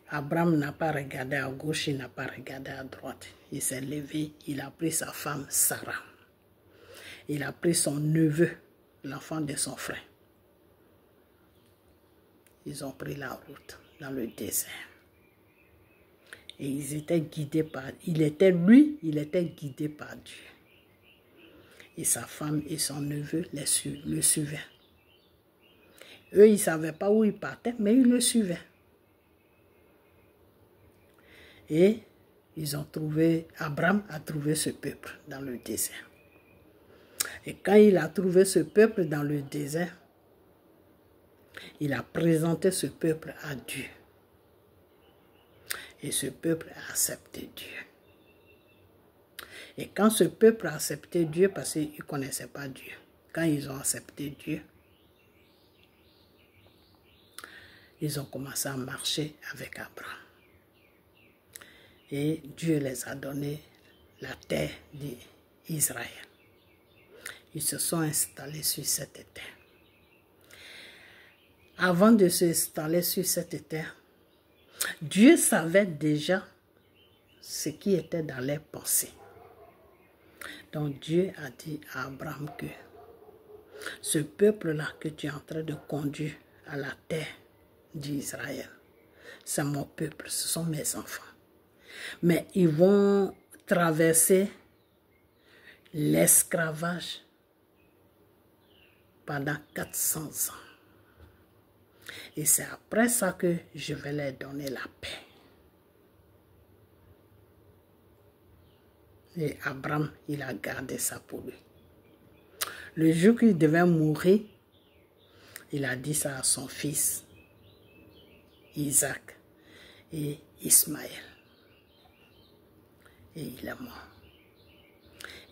Abraham n'a pas regardé à gauche, il n'a pas regardé à droite. Il s'est levé, il a pris sa femme Sarah. Il a pris son neveu, l'enfant de son frère. Ils ont pris la route dans le désert. Et ils étaient guidés par... il était guidé par Dieu. Et sa femme et son neveu le suivaient. Eux, ils ne savaient pas où ils partaient, mais ils le suivaient. Et Abraham a trouvé ce peuple dans le désert. Et quand il a trouvé ce peuple dans le désert, il a présenté ce peuple à Dieu. Et ce peuple a accepté Dieu. Et quand ce peuple a accepté Dieu, parce qu'ils ne connaissaient pas Dieu, quand ils ont accepté Dieu, ils ont commencé à marcher avec Abraham. Et Dieu les a donné la terre d'Israël. Ils se sont installés sur cette terre. Avant de s'installer sur cette terre, Dieu savait déjà ce qui était dans leurs pensées. Donc Dieu a dit à Abraham que ce peuple-là que tu es en train de conduire à la terre d'Israël, c'est mon peuple, ce sont mes enfants. Mais ils vont traverser l'esclavage pendant 400 ans. Et c'est après ça que je vais leur donner la paix. Et Abraham, il a gardé ça pour lui. Le jour qu'il devait mourir, il a dit ça à son fils, Isaac et Ismaël. Et il est mort.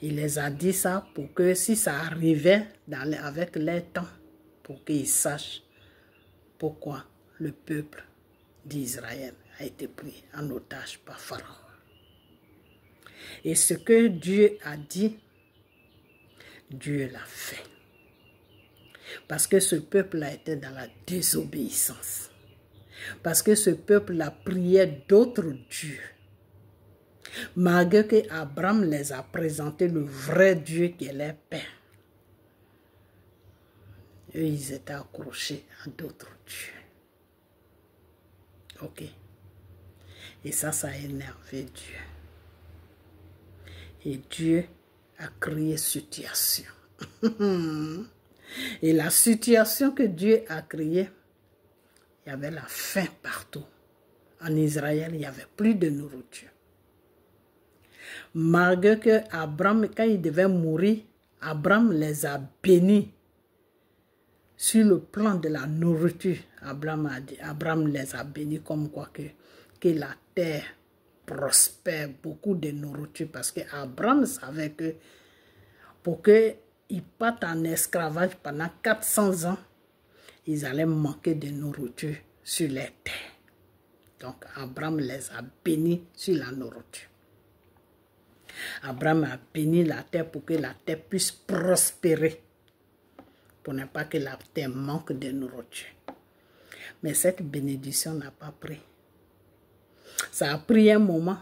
Il les a dit ça pour que si ça arrivait avec leur temps, pour qu'ils sachent pourquoi le peuple d'Israël a été pris en otage par Pharaon. Et ce que Dieu a dit, Dieu l'a fait. Parce que ce peuple a été dans la désobéissance. Parce que ce peuple a prié d'autres dieux. Malgré que Abraham les a présenté le vrai Dieu qui est leur père. Eux, ils étaient accrochés à d'autres dieux. Ok. Et ça a énervé Dieu. Et Dieu a créé situation. Et la situation que Dieu a créée, il y avait la faim partout. En Israël, il n'y avait plus de nourriture. Malgré que Abraham, quand il devait mourir, Abraham les a bénis. Sur le plan de la nourriture, Abraham les a bénis comme quoi que la terre prospère, beaucoup de nourriture. Parce que Abraham savait que pour qu'ils partent en esclavage pendant 400 ans, ils allaient manquer de nourriture sur les terres. Donc Abraham les a bénis sur la nourriture. Abraham a béni la terre pour que la terre puisse prospérer. Pour ne pas que la terre manque de nourriture. Mais cette bénédiction n'a pas pris. Ça a pris un moment.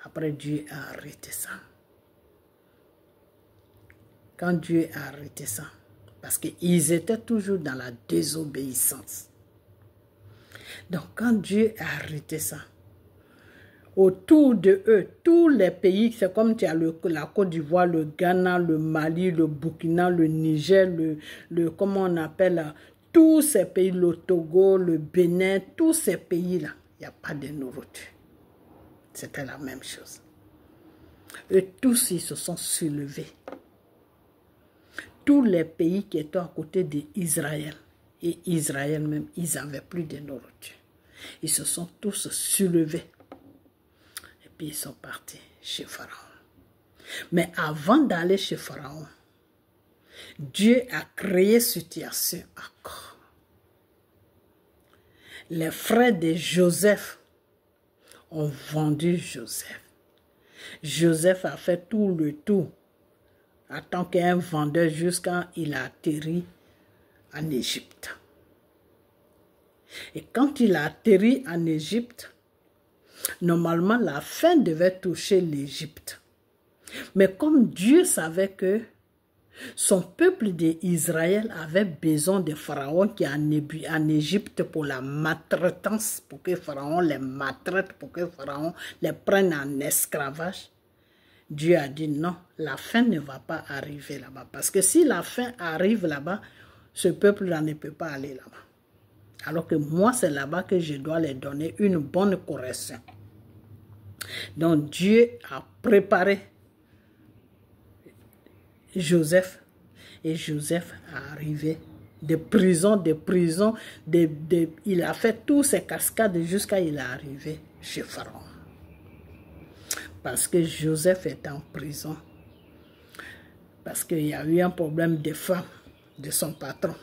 Après, Dieu a arrêté ça. Quand Dieu a arrêté ça, parce qu'ils étaient toujours dans la désobéissance. Donc, quand Dieu a arrêté ça, autour de eux, tous les pays, c'est comme tu as la Côte d'Ivoire, le Ghana, le Mali, le Burkina, le Niger, comment on appelle, tous ces pays, le Togo, le Bénin, tous ces pays-là, il n'y a pas de nourriture. C'était la même chose. Eux tous, ils se sont soulevés. Tous les pays qui étaient à côté d'Israël, et Israël même, ils n'avaient plus de nourriture. Ils se sont tous soulevés. Puis ils sont partis chez Pharaon. Mais avant d'aller chez Pharaon, Dieu a créé une situation encore. Les frères de Joseph ont vendu Joseph. Joseph a fait tout le tour en tant qu'un vendeur jusqu'à il a atterri en Égypte. Et quand il a atterri en Égypte, normalement, la faim devait toucher l'Égypte. Mais comme Dieu savait que son peuple d'Israël avait besoin de Pharaon qui est en Égypte pour la maltraitance, pour que Pharaon les maltraite, pour que Pharaon les prenne en esclavage, Dieu a dit non, la faim ne va pas arriver là-bas. Parce que si la faim arrive là-bas, ce peuple-là ne peut pas aller là-bas. Alors que moi, c'est là-bas que je dois leur donner une bonne correction. Donc Dieu a préparé Joseph. Et Joseph est arrivé de prison, il a fait tous ces cascades jusqu'à il est arrivé chez Pharaon. Parce que Joseph est en prison. Parce qu'il y a eu un problème de femme de son patron.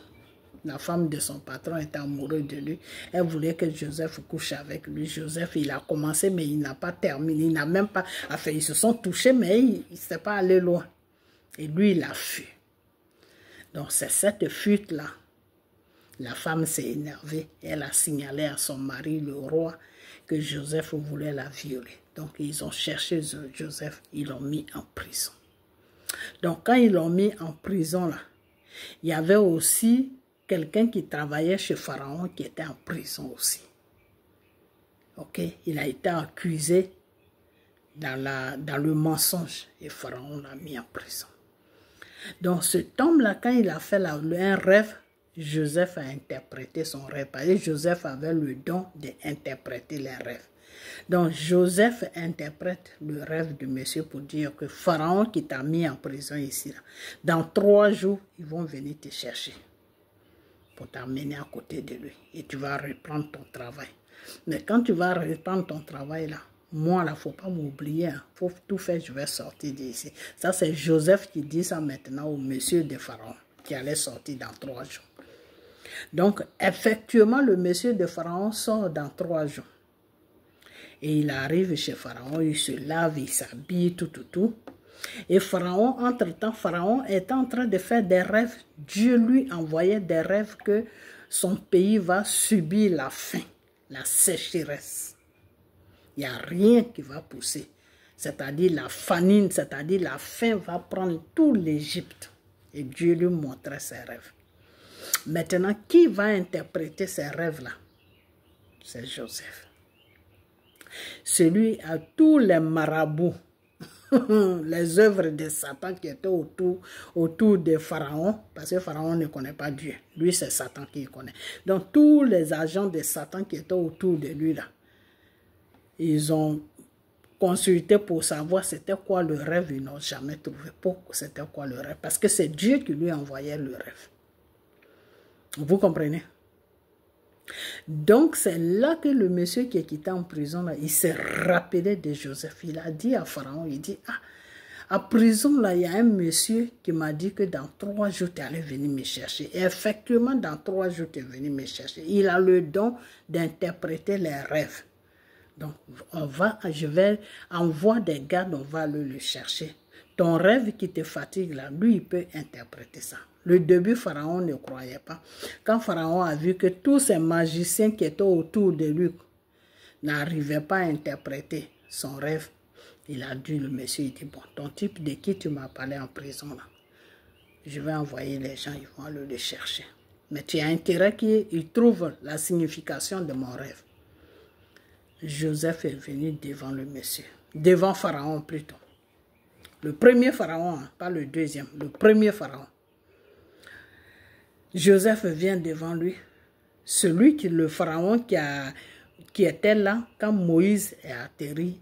La femme de son patron était amoureuse de lui. Elle voulait que Joseph couche avec lui. Joseph, il a commencé, mais il n'a pas terminé. Il n'a même pas... Enfin, ils se sont touchés, mais il ne s'est pas allé loin. Et lui, il a fui. Donc, c'est cette fuite-là. La femme s'est énervée. Elle a signalé à son mari, le roi, que Joseph voulait la violer. Donc, ils ont cherché Joseph. Ils l'ont mis en prison. Donc, quand ils l'ont mis en prison, là, il y avait aussi quelqu'un qui travaillait chez Pharaon qui était en prison aussi. Ok, il a été accusé dans le mensonge et Pharaon l'a mis en prison. Donc cet homme-là, quand il a fait un rêve, Joseph a interprété son rêve. Parce que Joseph avait le don d'interpréter les rêves. Donc Joseph interprète le rêve du monsieur pour dire que Pharaon qui t'a mis en prison ici, là, dans 3 jours, ils vont venir te chercher pour t'amener à côté de lui. Et tu vas reprendre ton travail. Mais quand tu vas reprendre ton travail là, moi là, il ne faut pas m'oublier. Il faut tout faire, je vais sortir d'ici. Ça, c'est Joseph qui dit ça maintenant au monsieur de Pharaon, qui allait sortir dans 3 jours. Donc, effectivement, le monsieur de Pharaon sort dans 3 jours. Et il arrive chez Pharaon, il se lave, il s'habille, tout. Et Pharaon, entre-temps, Pharaon est en train de faire des rêves. Dieu lui envoyait des rêves que son pays va subir la faim, la sécheresse. Il n'y a rien qui va pousser. C'est-à-dire la famine, c'est-à-dire la faim va prendre tout l'Égypte. Et Dieu lui montrait ses rêves. Maintenant, qui va interpréter ces rêves-là? C'est Joseph. Celui à tous les marabouts, les œuvres de Satan qui étaient autour de Pharaon, parce que Pharaon ne connaît pas Dieu. Lui, c'est Satan qui le connaît. Donc, tous les agents de Satan qui étaient autour de lui, là, ils ont consulté pour savoir c'était quoi le rêve, ils n'ont jamais trouvé. C'était quoi le rêve? Parce que c'est Dieu qui lui envoyait le rêve. Vous comprenez? Donc, c'est là que le monsieur qui est quitté en prison, là, il s'est rappelé de Joseph. Il a dit à Pharaon, il dit, ah, à prison, là, il y a un monsieur qui m'a dit que dans 3 jours, tu allais venir me chercher. Et effectivement, dans 3 jours, tu es venu me chercher. Il a le don d'interpréter les rêves. Donc, je vais envoyer des gardes, on va aller le chercher. Ton rêve qui te fatigue, là, lui, il peut interpréter ça. Le début, Pharaon ne croyait pas. Quand Pharaon a vu que tous ces magiciens qui étaient autour de lui n'arrivaient pas à interpréter son rêve, il a dit, le monsieur, il dit, bon, ton type de qui tu m'as parlé en prison, là, je vais envoyer les gens, ils vont aller le chercher. Mais tu as intérêt qu'ils trouvent la signification de mon rêve. Joseph est venu devant le monsieur, devant Pharaon plutôt. Le premier Pharaon, hein, pas le deuxième, le premier Pharaon. Joseph vient devant lui, le Pharaon qui était là quand Moïse est atterri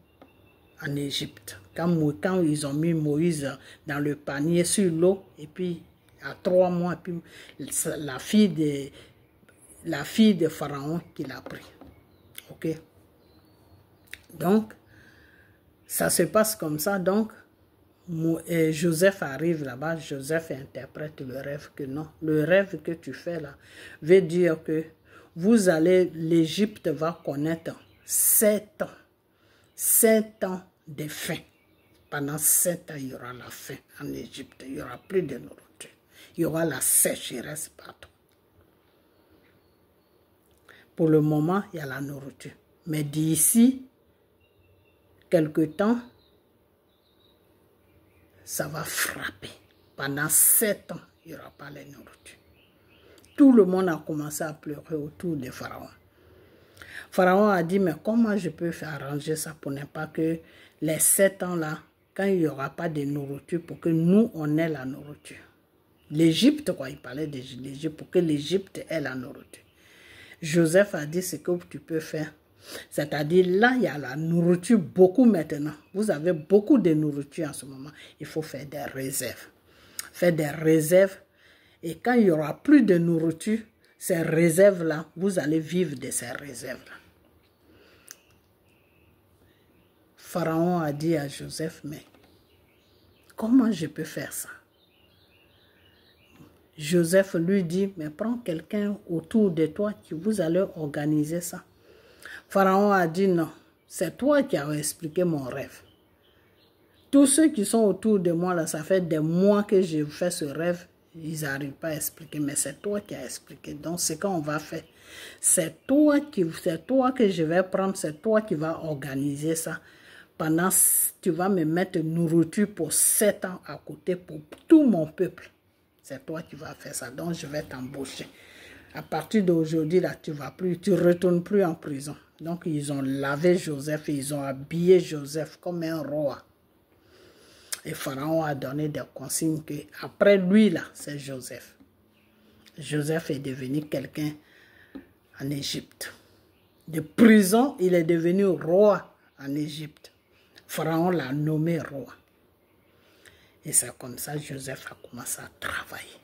en Égypte. Quand ils ont mis Moïse dans le panier sur l'eau, et puis à 3 mois, puis la fille de Pharaon qui l'a pris. Ok? Donc, ça se passe comme ça. Donc, Joseph arrive là-bas, Joseph interprète le rêve que non. Le rêve que tu fais là veut dire que l'Égypte va connaître 7 ans. 7 ans de faim. Pendant 7 ans, il y aura la faim en Égypte. Il n'y aura plus de nourriture. Il y aura la sécheresse partout. Pour le moment, il y a la nourriture. Mais d'ici quelque temps, ça va frapper. Pendant 7 ans, il n'y aura pas la nourriture. Tout le monde a commencé à pleurer autour de Pharaon. Pharaon a dit, mais comment je peux faire arranger ça pour ne pas que les 7 ans là, quand il n'y aura pas de nourriture, pour que nous, on ait la nourriture. L'Égypte, quoi, il parlait de l'Égypte, pour que l'Égypte ait la nourriture. Joseph a dit ce que tu peux faire. C'est-à-dire, là, il y a la nourriture beaucoup maintenant. Vous avez beaucoup de nourriture en ce moment. Il faut faire des réserves. Faire des réserves. Et quand il n'y aura plus de nourriture, ces réserves-là, vous allez vivre de ces réserves-là. Pharaon a dit à Joseph, mais comment je peux faire ça? Joseph lui dit, mais prends quelqu'un autour de toi qui vous allez organiser ça. Pharaon a dit, non, c'est toi qui as expliqué mon rêve. Tous ceux qui sont autour de moi, là, ça fait des mois que je fais ce rêve, ils n'arrivent pas à expliquer, mais c'est toi qui as expliqué. Donc, ce qu'on va faire, c'est toi que je vais prendre, c'est toi qui vas organiser ça. Pendant, tu vas me mettre nourriture pour 7 ans à côté pour tout mon peuple. C'est toi qui vas faire ça. Donc, je vais t'embaucher. À partir d'aujourd'hui, là, tu ne retournes plus en prison. Donc, ils ont lavé Joseph et ils ont habillé Joseph comme un roi. Et Pharaon a donné des consignes que après lui, là, c'est Joseph. Joseph est devenu quelqu'un en Égypte. De prison, il est devenu roi en Égypte. Pharaon l'a nommé roi. Et c'est comme ça que Joseph a commencé à travailler.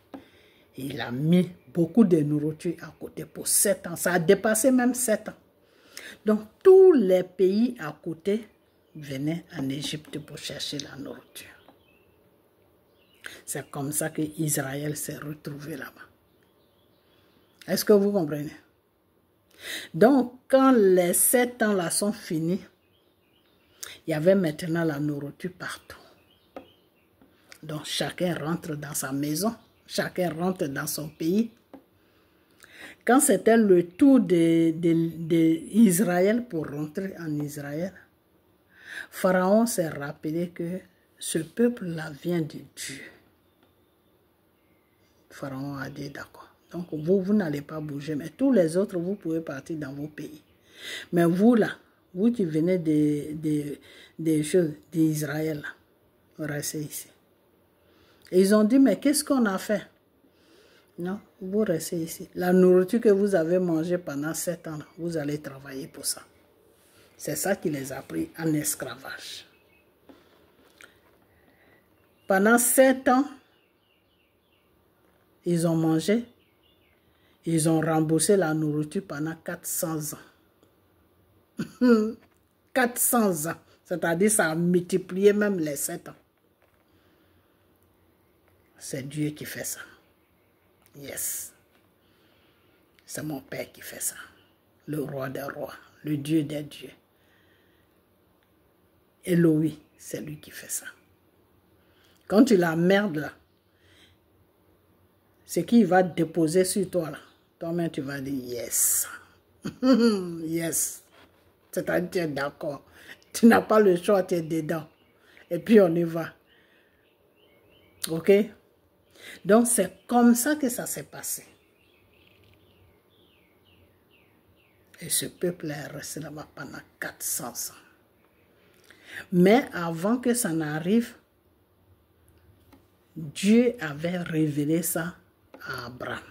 Il a mis beaucoup de nourriture à côté pour 7 ans. Ça a dépassé même 7 ans. Donc, tous les pays à côté venaient en Égypte pour chercher la nourriture. C'est comme ça que Israël s'est retrouvé là-bas. Est-ce que vous comprenez? Donc, quand les 7 ans là sont finis, il y avait maintenant la nourriture partout. Donc, chacun rentre dans sa maison. Chacun rentre dans son pays. Quand c'était le tour d'Israël pour rentrer en Israël, Pharaon s'est rappelé que ce peuple-là vient de Dieu. Pharaon a dit d'accord. Donc vous n'allez pas bouger, mais tous les autres, vous pouvez partir dans vos pays. Mais vous là, vous qui venez des choses d'Israël, restez ici. Et ils ont dit, mais qu'est-ce qu'on a fait? Non, vous restez ici. La nourriture que vous avez mangée pendant 7 ans, vous allez travailler pour ça. C'est ça qui les a pris en esclavage. Pendant 7 ans, ils ont mangé. Ils ont remboursé la nourriture pendant 400 ans. 400 ans. C'est-à-dire ça a multiplié même les 7 ans. C'est Dieu qui fait ça. Yes. C'est mon Père qui fait ça. Le roi des rois. Le Dieu des dieux. Elohim, c'est lui qui fait ça. Quand tu la merdes là, c'est qu'il va déposer sur toi là. Toi-même tu vas dire yes. Yes. C'est-à-dire tu es d'accord. Tu n'as pas le choix, tu es dedans. Et puis on y va. Ok? Donc c'est comme ça que ça s'est passé. Et ce peuple est resté là-bas pendant 400 ans. Mais avant que ça n'arrive, Dieu avait révélé ça à Abraham.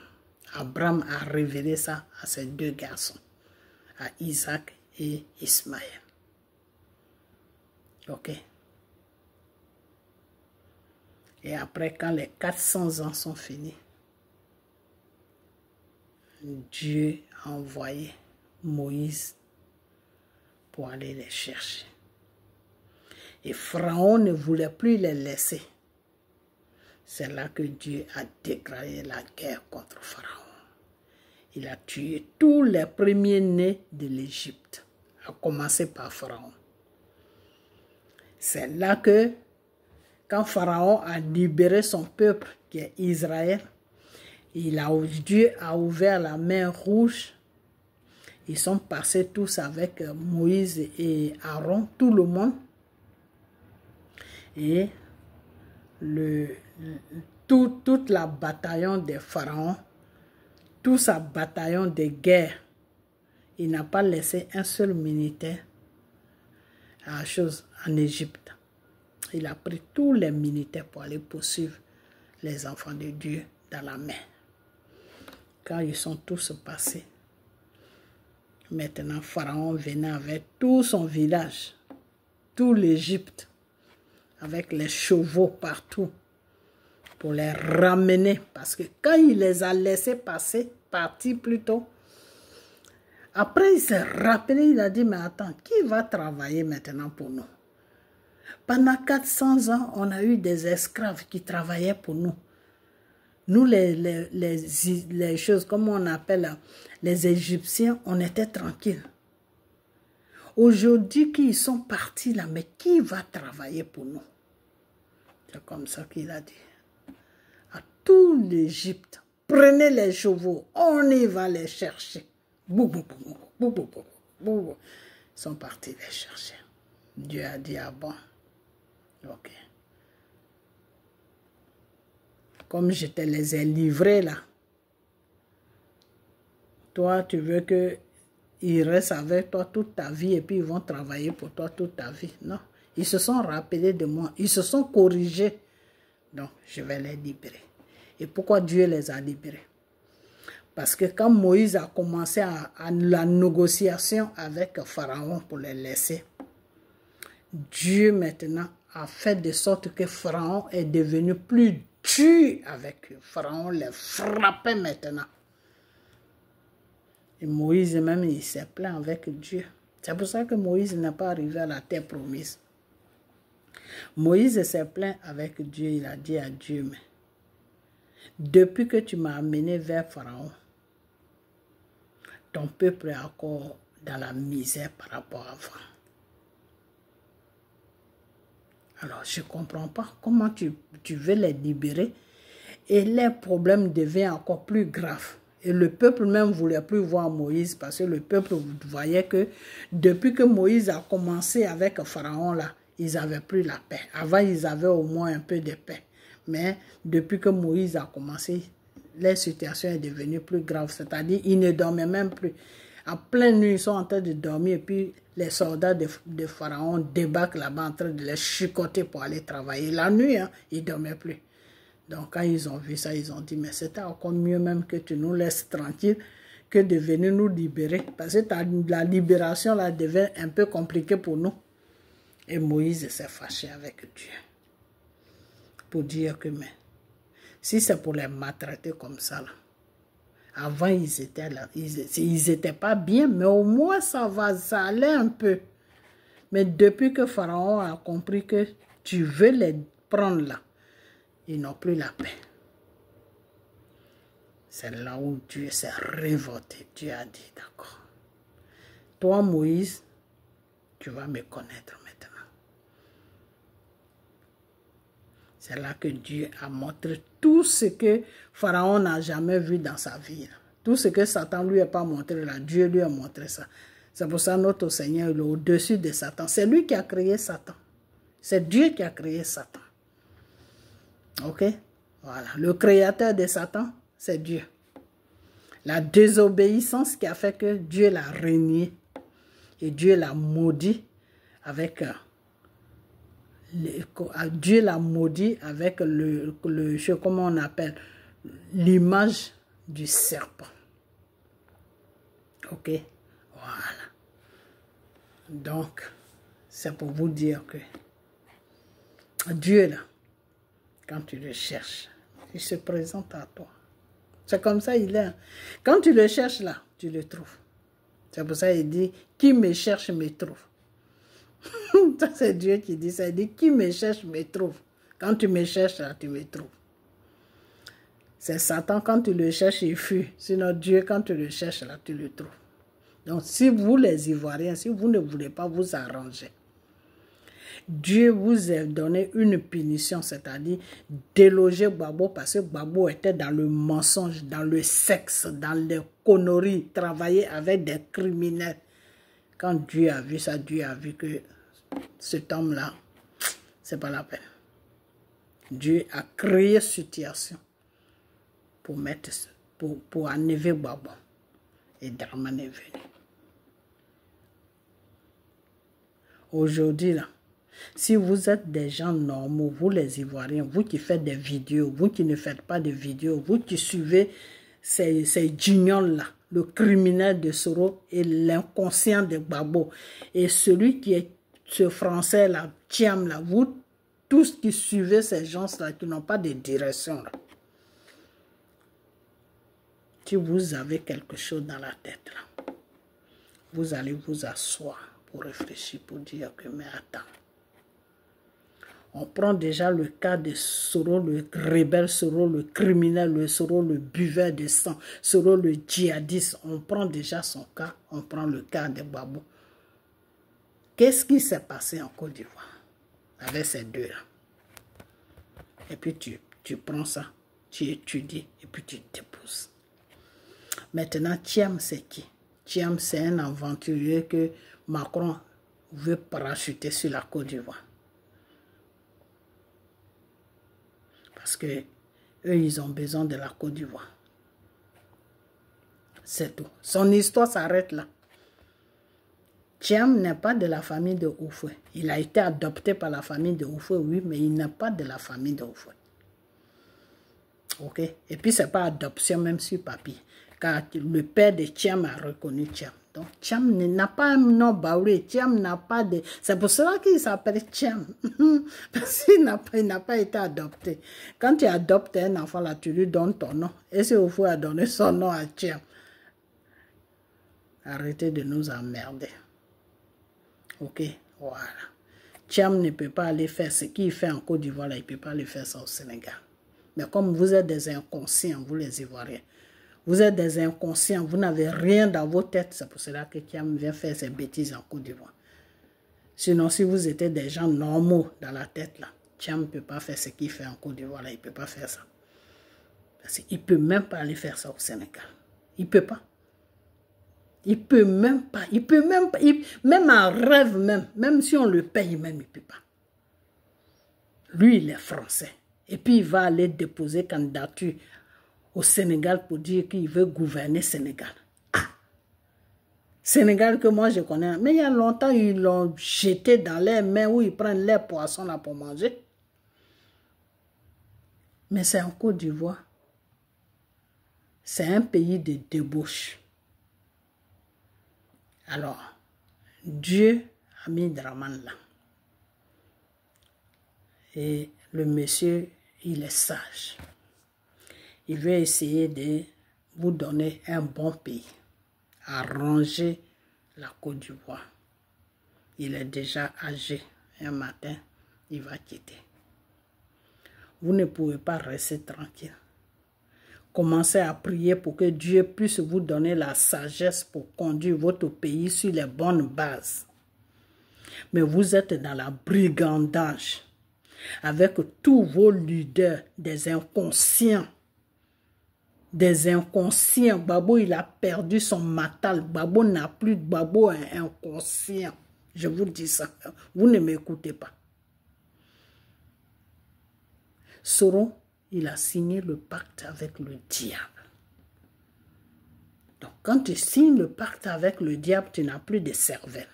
Abraham a révélé ça à ses 2 garçons, à Isaac et Ismaël. Ok. Et après, quand les 400 ans sont finis, Dieu a envoyé Moïse pour aller les chercher. Et Pharaon ne voulait plus les laisser. C'est là que Dieu a déclaré la guerre contre Pharaon. Il a tué tous les premiers-nés de l'Égypte, à commencer par Pharaon. C'est là que, quand Pharaon a libéré son peuple, qui est Israël, Dieu a ouvert la mer Rouge. Ils sont passés tous avec Moïse et Aaron, tout le monde. Et toute la bataillon des pharaons, tout sa bataillon de guerre, il n'a pas laissé un seul militaire en Égypte. Il a pris tous les militaires pour aller poursuivre les enfants de Dieu dans la mer. Quand ils sont tous passés, maintenant Pharaon venait avec tout son village, tout l'Égypte, avec les chevaux partout, pour les ramener. Parce que quand il les a laissés partir plus tôt, après il s'est rappelé, il a dit, mais attends, qui va travailler maintenant pour nous? Pendant 400 ans, on a eu des esclaves qui travaillaient pour nous. Nous, les choses, comme on appelle les Égyptiens, on était tranquilles. Aujourd'hui, qu'ils sont partis là, mais qui va travailler pour nous? C'est comme ça qu'il a dit. À tout l'Égypte, prenez les chevaux, on y va les chercher. Ils sont partis les chercher. Dieu a dit, ah bon, ok. Comme je te les ai livrés là, toi tu veux qu'ils restent avec toi toute ta vie et puis ils vont travailler pour toi toute ta vie. Non, ils se sont rappelés de moi, ils se sont corrigés. Donc je vais les libérer. Et pourquoi Dieu les a libérés? Parce que quand Moïse a commencé à la négociation avec Pharaon pour les laisser, Dieu maintenant a fait de sorte que Pharaon est devenu plus dur avec eux. Pharaon les frappait maintenant. Et Moïse même, il s'est plaint avec Dieu. C'est pour ça que Moïse n'est pas arrivé à la terre promise. Moïse s'est plaint avec Dieu. Il a dit à Dieu, mais depuis que tu m'as amené vers Pharaon, ton peuple est encore dans la misère par rapport à avant. Alors, je ne comprends pas comment tu veux les libérer et les problèmes deviennent encore plus graves. Et le peuple même ne voulait plus voir Moïse parce que le peuple voyait que depuis que Moïse a commencé avec Pharaon, là, ils n'avaient plus la paix. Avant, ils avaient au moins un peu de paix. Mais depuis que Moïse a commencé, la situation est devenue plus grave. C'est-à-dire qu'ils ne dormaient même plus. À pleine nuit, ils sont en train de dormir et puis les soldats de Pharaon débarquent là-bas en train de les chicoter pour aller travailler. La nuit, hein, ils ne dormaient plus. Donc quand ils ont vu ça, ils ont dit, mais c'était encore mieux même que tu nous laisses tranquilles, que de venir nous libérer. Parce que la libération là devait un peu compliquée pour nous. Et Moïse s'est fâché avec Dieu. Pour dire que, mais, si c'est pour les maltraiter comme ça, là, avant ils étaient là, ils étaient pas bien, mais au moins ça allait un peu. Mais depuis que Pharaon a compris que tu veux les prendre là, ils n'ont plus la paix. C'est là où Dieu s'est révolté. Dieu a dit, d'accord, toi Moïse, tu vas me connaître maintenant. C'est là que Dieu a montré tout ce que Pharaon n'a jamais vu dans sa vie. Tout ce que Satan lui a pas montré là, Dieu lui a montré ça. C'est pour ça que notre Seigneur est au-dessus de Satan. C'est lui qui a créé Satan. C'est Dieu qui a créé Satan. Ok? Voilà. Le créateur de Satan, c'est Dieu. La désobéissance qui a fait que Dieu l'a régné. Et Dieu l'a maudit avec... Dieu l'a maudit avec comment on appelle, l'image du serpent. Ok? Voilà. Donc, c'est pour vous dire que Dieu, là, quand tu le cherches, il se présente à toi. C'est comme ça il est. Quand tu le cherches là, tu le trouves. C'est pour ça qu'il dit, qui me cherche me trouve. Ça c'est Dieu qui dit ça. Il dit, qui me cherche me trouve. Quand tu me cherches là, tu me trouves. C'est Satan, quand tu le cherches, il fuit. Sinon Dieu, quand tu le cherches là, tu le trouves. Donc si vous les Ivoiriens, si vous ne voulez pas vous arranger, Dieu vous a donné une punition, c'est-à-dire déloger Gbagbo parce que Gbagbo était dans le mensonge, dans le sexe, dans les conneries, travailler avec des criminels. Quand Dieu a vu ça, Dieu a vu que cet homme-là, c'est pas la peine. Dieu a créé cette situation pour enlever Gbagbo. Et Dramane est venu. Aujourd'hui, là, si vous êtes des gens normaux, vous les Ivoiriens, vous qui faites des vidéos, vous qui ne faites pas de vidéos, vous qui suivez ces guignols-là, le criminel de Soro et l'inconscient de Gbagbo, et celui qui est ce français-là, Thiam-là, vous tous qui suivez ces gens-là, qui n'ont pas de direction, là. Si vous avez quelque chose dans la tête, là, vous allez vous asseoir pour réfléchir, pour dire que, mais attends, on prend déjà le cas de Soro, le rebelle Soro, le criminel, le Soro, le buveur de sang, Soro, le djihadiste. On prend déjà son cas, on prend le cas de Gbagbo. Qu'est-ce qui s'est passé en Côte d'Ivoire avec ces deux-là? Et puis tu prends ça, tu étudies et puis tu déposes. Maintenant, Thiam, c'est qui? Thiam, c'est un aventurier que Macron veut parachuter sur la Côte d'Ivoire. Parce que eux, ils ont besoin de la Côte d'Ivoire. C'est tout. Son histoire s'arrête là. Thiam n'est pas de la famille de Oufoué. Il a été adopté par la famille de Oufoué, oui, mais il n'est pas de la famille de Oufoué. Ok? Et puis, ce n'est pas adoption même sur papier. Car le père de Thiam a reconnu Thiam. Donc, Thiam n'a pas un nom baoulé. Thiam n'a pas de... C'est pour cela qu'il s'appelle Thiam. Parce qu'il n'a pas été adopté. Quand tu adoptes un enfant, là, tu lui donnes ton nom. Et c'est au fond à donner son nom à Thiam. Arrêtez de nous emmerder. Ok? Voilà. Thiam ne peut pas aller faire ce qu'il fait en Côte d'Ivoire, il ne peut pas aller faire ça au Sénégal. Mais comme vous êtes des inconscients, vous les Ivoiriens, vous êtes des inconscients, vous n'avez rien dans vos têtes. C'est pour cela que Thiam vient faire ses bêtises en Côte d'Ivoire. Sinon, si vous étiez des gens normaux dans la tête, là, Thiam ne peut pas faire ce qu'il fait en Côte d'Ivoire, il ne peut pas faire ça. Parce qu'il ne peut même pas aller faire ça au Sénégal. Il ne peut pas. Il peut même pas. Il peut même pas. Même en rêve, même si on le paye, même, il ne peut pas. Lui, il est français. Et puis, il va aller déposer candidature au Sénégal pour dire qu'il veut gouverner Sénégal. Ah! Sénégal que moi je connais. Mais il y a longtemps, ils l'ont jeté dans les mains où ils prennent les poissons là pour manger. Mais c'est en Côte d'Ivoire. C'est un pays de débauche. Alors, Dieu a mis Draman là. Et le monsieur, il est sage. Il veut essayer de vous donner un bon pays, arranger la Côte d'Ivoire. Il est déjà âgé. Un matin, il va quitter. Vous ne pouvez pas rester tranquille. Commencez à prier pour que Dieu puisse vous donner la sagesse pour conduire votre pays sur les bonnes bases. Mais vous êtes dans la brigandage avec tous vos leaders, des inconscients. Des inconscients. Babo, il a perdu son matal. Babo n'a plus de Babo inconscient. Je vous dis ça. Vous ne m'écoutez pas. Soro, il a signé le pacte avec le diable. Donc, quand tu signes le pacte avec le diable, tu n'as plus de cervelle.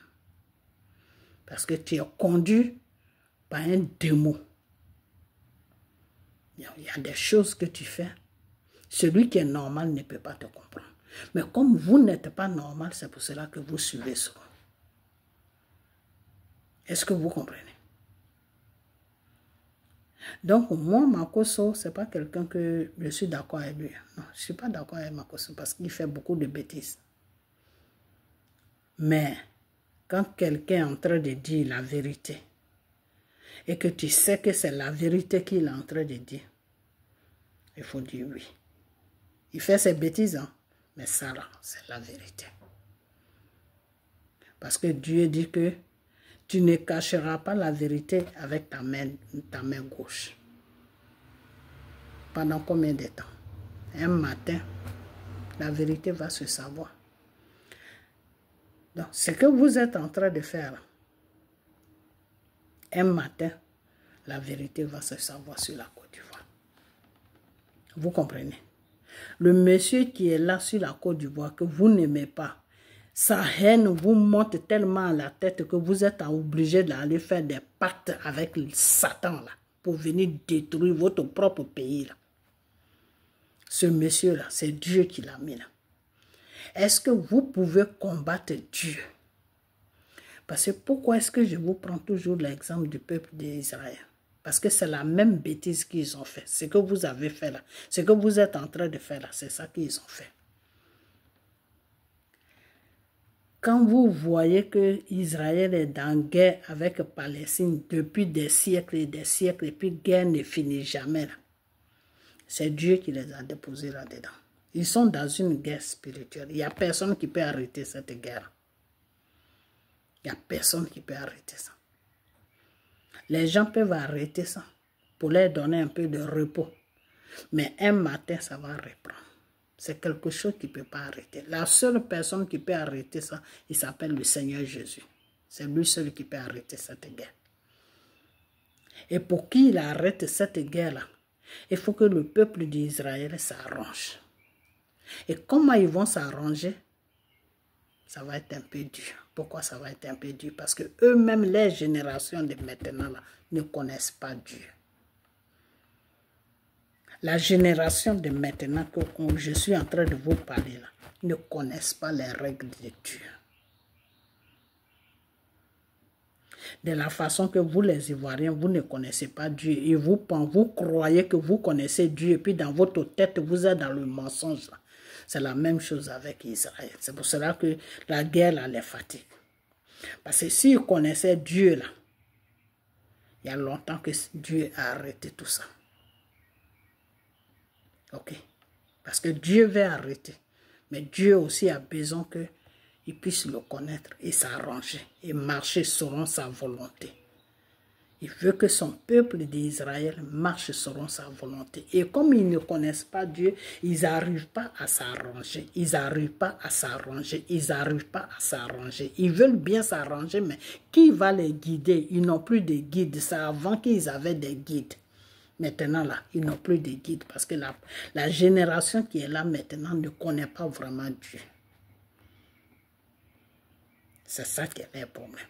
Parce que tu es conduit par un démon. Il y a des choses que tu fais. Celui qui est normal ne peut pas te comprendre. Mais comme vous n'êtes pas normal, c'est pour cela que vous suivez ça. Est-ce que vous comprenez? Donc, moi, Makoso, ce n'est pas quelqu'un que je suis d'accord avec lui. Non, je ne suis pas d'accord avec Makoso parce qu'il fait beaucoup de bêtises. Mais, quand quelqu'un est en train de dire la vérité, et que tu sais que c'est la vérité qu'il est en train de dire, il faut dire oui. Il fait ses bêtises, hein? Mais ça là, c'est la vérité. Parce que Dieu dit que tu ne cacheras pas la vérité avec ta main gauche. Pendant combien de temps? Un matin, la vérité va se savoir. Donc, ce que vous êtes en train de faire, un matin, la vérité va se savoir sur la Côte d'Ivoire. Vous comprenez? Le monsieur qui est là sur la Côte d'Ivoire, que vous n'aimez pas, sa haine vous monte tellement à la tête que vous êtes obligé d'aller faire des pactes avec le Satan là, pour venir détruire votre propre pays là. Ce monsieur là, c'est Dieu qui l'a mis là. Est-ce que vous pouvez combattre Dieu? Parce que pourquoi est-ce que je vous prends toujours l'exemple du peuple d'Israël? Parce que c'est la même bêtise qu'ils ont fait. Ce que vous avez fait là, ce que vous êtes en train de faire là, c'est ça qu'ils ont fait. Quand vous voyez que Israël est en guerre avec Palestine depuis des siècles, et puis guerre ne finit jamais là, c'est Dieu qui les a déposés là-dedans. Ils sont dans une guerre spirituelle. Il n'y a personne qui peut arrêter cette guerre. Il n'y a personne qui peut arrêter ça. Les gens peuvent arrêter ça pour leur donner un peu de repos. Mais un matin, ça va reprendre. C'est quelque chose qui ne peut pas arrêter. La seule personne qui peut arrêter ça, il s'appelle le Seigneur Jésus. C'est lui seul qui peut arrêter cette guerre. Et pour qu'il arrête cette guerre-là, il faut que le peuple d'Israël s'arrange. Et comment ils vont s'arranger? Ça va être un peu dur. Pourquoi ça va être un peu dur? Parce que eux-mêmes, les générations de maintenant, là, ne connaissent pas Dieu. La génération de maintenant que je suis en train de vous parler, là, ne connaissent pas les règles de Dieu. De la façon que vous, les Ivoiriens, vous ne connaissez pas Dieu. Et vous croyez que vous connaissez Dieu. Et puis dans votre tête, vous êtes dans le mensonge. C'est la même chose avec Israël. C'est pour cela que la guerre, là, les fatigue. Parce que s'ils connaissaient Dieu, là, il y a longtemps que Dieu a arrêté tout ça. Ok? Parce que Dieu veut arrêter. Mais Dieu aussi a besoin qu'il puisse le connaître et s'arranger et marcher selon sa volonté. Il veut que son peuple d'Israël marche selon sa volonté. Et comme ils ne connaissent pas Dieu, ils n'arrivent pas à s'arranger. Ils n'arrivent pas à s'arranger. Ils n'arrivent pas à s'arranger. Ils veulent bien s'arranger, mais qui va les guider? Ils n'ont plus de guides. C'est avant qu'ils avaient des guides. Maintenant, là, ils n'ont plus de guides parce que la génération qui est là maintenant ne connaît pas vraiment Dieu. C'est ça qui est le problème.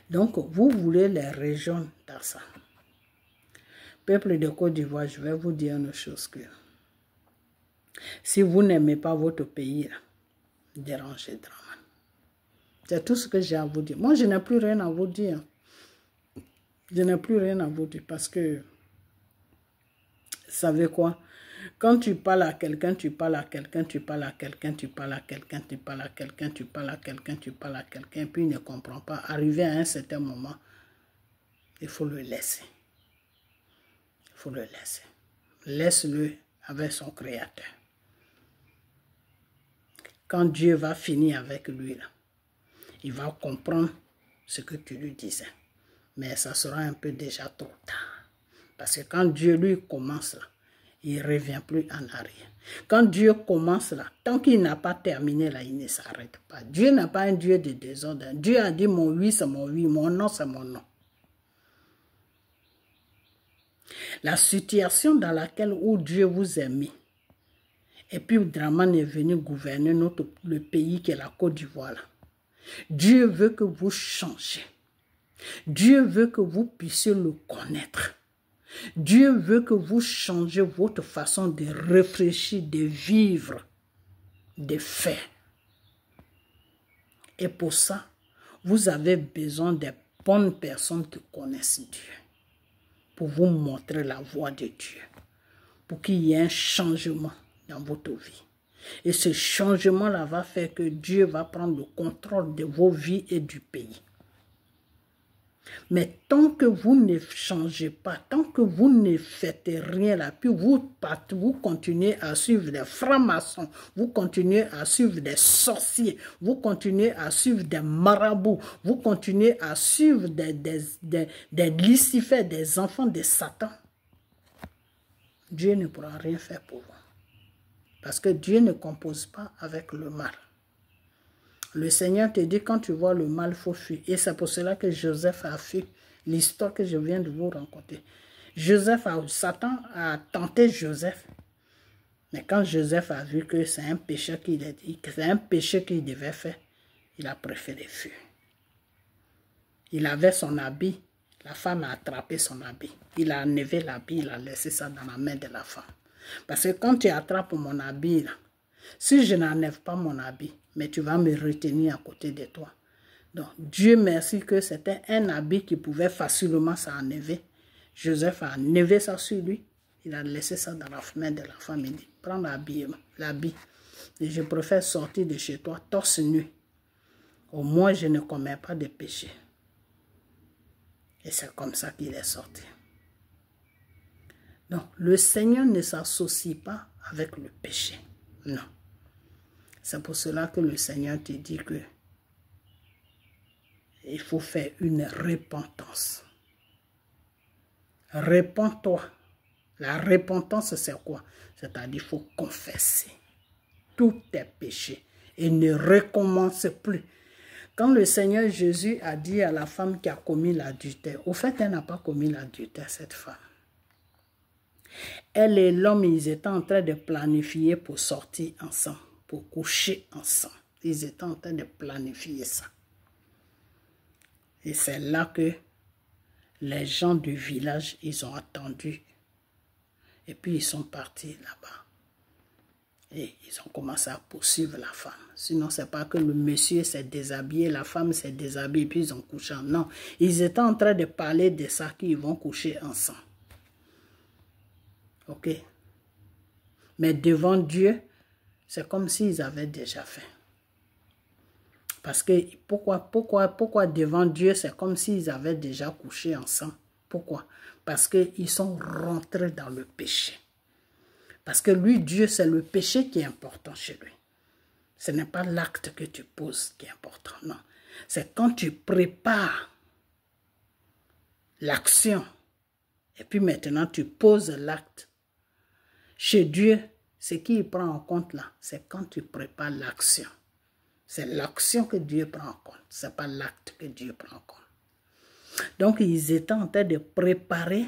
Donc, vous voulez les régions dans ça. Peuple de Côte d'Ivoire, je vais vous dire une chose que si vous n'aimez pas votre pays, là, dérangez Draman. C'est tout ce que j'ai à vous dire. Moi, je n'ai plus rien à vous dire. Je n'ai plus rien à vous dire parce que, vous savez quoi? Quand tu parles à quelqu'un, tu parles à quelqu'un, tu parles à quelqu'un, tu parles à quelqu'un, tu parles à quelqu'un, tu parles à quelqu'un, tu parles à quelqu'un, puis il ne comprend pas. Arrivé à un certain moment, il faut le laisser. Il faut le laisser. Laisse-le avec son Créateur. Quand Dieu va finir avec lui, là, il va comprendre ce que tu lui disais. Mais ça sera un peu déjà trop tard. Parce que quand Dieu lui commence là, il ne revient plus en arrière. Quand Dieu commence là, tant qu'il n'a pas terminé là, il ne s'arrête pas. Dieu n'a pas un Dieu de désordre. Dieu a dit mon oui c'est mon oui, mon non c'est mon non. La situation dans laquelle où Dieu vous a mis, et puis Dramane est venu gouverner le pays qui est la Côte d'Ivoire. Dieu veut que vous changez. Dieu veut que vous puissiez le connaître. Dieu veut que vous changez votre façon de réfléchir, de vivre, de faire. Et pour ça, vous avez besoin de bonnes personnes qui connaissent Dieu. Pour vous montrer la voie de Dieu. Pour qu'il y ait un changement dans votre vie. Et ce changement-là va faire que Dieu va prendre le contrôle de vos vies et du pays. Mais tant que vous ne changez pas, tant que vous ne faites rien là, puis vous continuez à suivre des francs-maçons, vous continuez à suivre des sorciers, vous continuez à suivre des marabouts, vous continuez à suivre des Lucifer, des enfants de Satan, Dieu ne pourra rien faire pour vous. Parce que Dieu ne compose pas avec le mal. Le Seigneur te dit, quand tu vois le mal, il faut fuir. Et c'est pour cela que Joseph a fui. L'histoire que je viens de vous raconter. Satan a tenté Joseph. Mais quand Joseph a vu que c'est un péché qu'il a dit, que c'est un péché qu'il devait faire, il a préféré fuir. Il avait son habit. La femme a attrapé son habit. Il a enlevé l'habit, il a laissé ça dans la main de la femme. Parce que quand tu attrapes mon habit, là, si je n'enlève pas mon habit, mais tu vas me retenir à côté de toi. Donc, Dieu merci que c'était un habit qui pouvait facilement s'enlever. Joseph a enlevé ça sur lui. Il a laissé ça dans la main de la femme. Il dit, prends l'habit. Et je préfère sortir de chez toi torse nu. Au moins, je ne commets pas de péché. Et c'est comme ça qu'il est sorti. Donc, le Seigneur ne s'associe pas avec le péché. Non. C'est pour cela que le Seigneur te dit que il faut faire une repentance. Répands-toi. La repentance, c'est quoi? C'est-à-dire qu'il faut confesser tous tes péchés et ne recommence plus. Quand le Seigneur Jésus a dit à la femme qui a commis l'adultère, au fait, elle n'a pas commis l'adultère, cette femme. Elle et l'homme, ils étaient en train de planifier pour sortir ensemble, pour coucher ensemble. Ils étaient en train de planifier ça. Et c'est là que les gens du village, ils ont attendu. Et puis ils sont partis là-bas. Et ils ont commencé à poursuivre la femme. Sinon, c'est pas que le monsieur s'est déshabillé, la femme s'est déshabillée, puis ils ont couché. Non, ils étaient en train de parler de ça, qu'ils vont coucher ensemble. Ok? Mais devant Dieu, c'est comme s'ils avaient déjà fait. Parce que pourquoi devant Dieu, c'est comme s'ils avaient déjà couché ensemble? Pourquoi? Parce qu'ils sont rentrés dans le péché. Parce que lui, Dieu, c'est le péché qui est important chez lui. Ce n'est pas l'acte que tu poses qui est important, non. C'est quand tu prépares l'action et puis maintenant tu poses l'acte. Chez Dieu, ce qu'il prend en compte là, c'est quand tu prépares l'action. C'est l'action que Dieu prend en compte. Ce n'est pas l'acte que Dieu prend en compte. Donc, ils étaient en train de préparer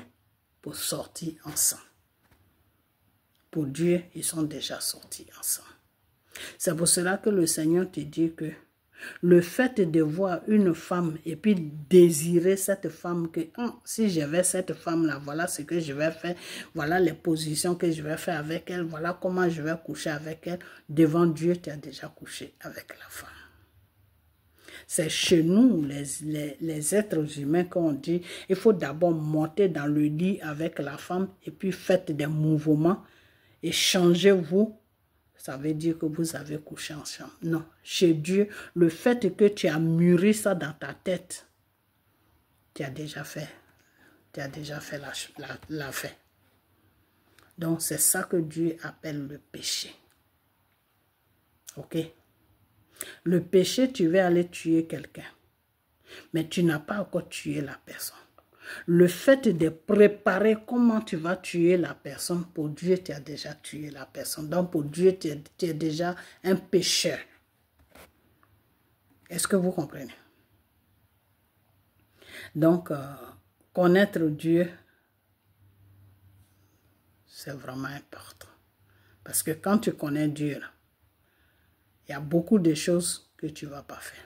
pour sortir ensemble. Pour Dieu, ils sont déjà sortis ensemble. C'est pour cela que le Seigneur te dit que le fait de voir une femme et puis désirer cette femme, que si j'avais cette femme-là, voilà ce que je vais faire, voilà les positions que je vais faire avec elle, voilà comment je vais coucher avec elle. Devant Dieu, tu as déjà couché avec la femme. C'est chez nous, les êtres humains, qu'on dit, il faut d'abord monter dans le lit avec la femme et puis faites des mouvements et changez-vous. Ça veut dire que vous avez couché ensemble. Non, chez Dieu, le fait que tu as mûri ça dans ta tête, tu as déjà fait. Tu as déjà fait l'affaire. Donc, c'est ça que Dieu appelle le péché. Ok? Le péché, tu vas aller tuer quelqu'un. Mais tu n'as pas encore tué la personne. Le fait de préparer comment tu vas tuer la personne, pour Dieu, tu as déjà tué la personne. Donc, pour Dieu, tu es déjà un pécheur. Est-ce que vous comprenez? Donc, connaître Dieu, c'est vraiment important. Parce que quand tu connais Dieu, là, il y a beaucoup de choses que tu ne vas pas faire.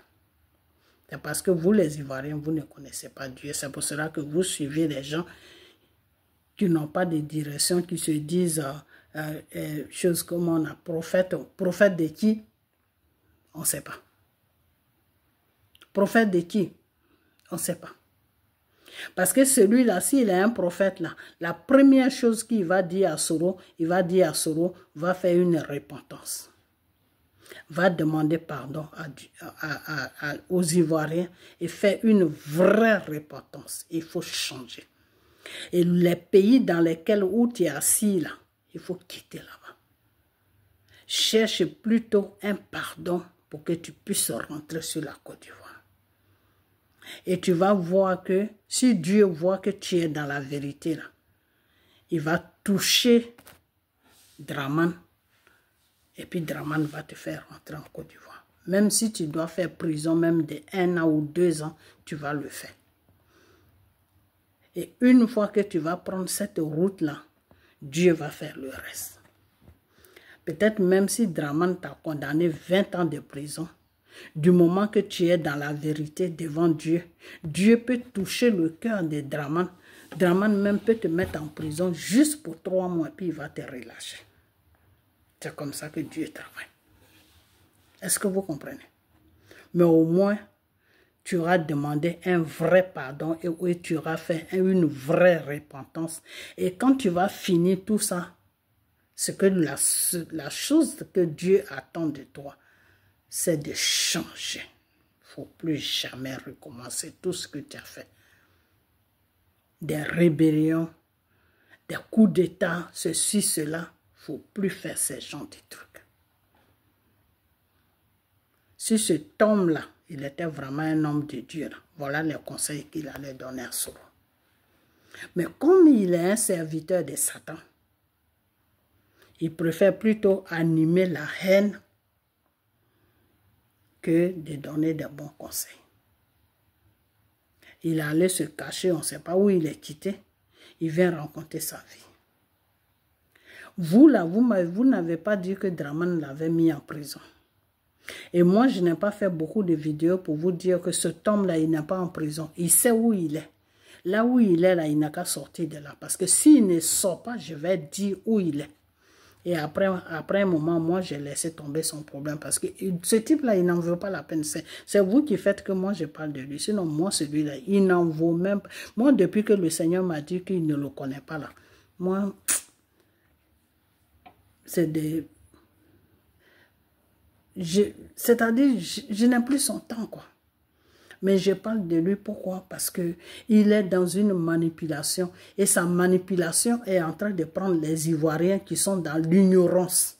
C'est parce que vous, les Ivoiriens, vous ne connaissez pas Dieu. C'est pour cela que vous suivez des gens qui n'ont pas de direction, qui se disent choses comme on a prophète. Prophète de qui? On ne sait pas. Prophète de qui? On ne sait pas. Parce que celui-là, s'il est un prophète, là, la première chose qu'il va dire à Soro, il va dire à Soro, va faire une repentance. Va demander pardon aux Ivoiriens et faire une vraie repentance. Il faut changer. Et les pays dans lesquels où tu es assis, là, il faut quitter là-bas. Cherche plutôt un pardon pour que tu puisses rentrer sur la Côte d'Ivoire. Et tu vas voir que si Dieu voit que tu es dans la vérité, là, il va toucher Dramane. Et puis Dramane va te faire rentrer en Côte d'Ivoire. Même si tu dois faire prison même de 1 an ou 2 ans, tu vas le faire. Et une fois que tu vas prendre cette route-là, Dieu va faire le reste. Peut-être même si Dramane t'a condamné 20 ans de prison, du moment que tu es dans la vérité devant Dieu, Dieu peut toucher le cœur de Dramane. Dramane même peut te mettre en prison juste pour 3 mois, puis il va te relâcher. C'est comme ça que Dieu travaille. Est-ce que vous comprenez? Mais au moins, tu auras demandé un vrai pardon et tu auras fait une vraie repentance. Et quand tu vas finir tout ça, c'est que la chose que Dieu attend de toi, c'est de changer. Il ne faut plus jamais recommencer tout ce que tu as fait. Des rébellions, des coups d'état, ceci, cela. Il ne faut plus faire ces genres de trucs. Si cet homme-là, il était vraiment un homme de Dieu, là, voilà les conseils qu'il allait donner à Soro. Mais comme il est un serviteur de Satan, il préfère plutôt animer la haine que de donner de bons conseils. Il allait se cacher, on ne sait pas où il est quitté. Il vient rencontrer sa vie. Vous, là, vous n'avez pas dit que Dramane l'avait mis en prison. Et moi, je n'ai pas fait beaucoup de vidéos pour vous dire que cet homme-là, il n'est pas en prison. Il sait où il est. Là où il est, là, il n'a qu'à sortir de là. Parce que s'il ne sort pas, je vais dire où il est. Et après un moment, moi, j'ai laissé tomber son problème. Parce que ce type-là, il n'en veut pas la peine. C'est vous qui faites que moi, je parle de lui. Sinon, moi, celui-là, il n'en vaut même pas. Moi, depuis que le Seigneur m'a dit qu'il ne le connaît pas, là, moi, c'est des... C'est-à-dire, je n'ai plus son temps, quoi. Mais je parle de lui, pourquoi? Parce qu'il est dans une manipulation. Et sa manipulation est en train de prendre les Ivoiriens qui sont dans l'ignorance.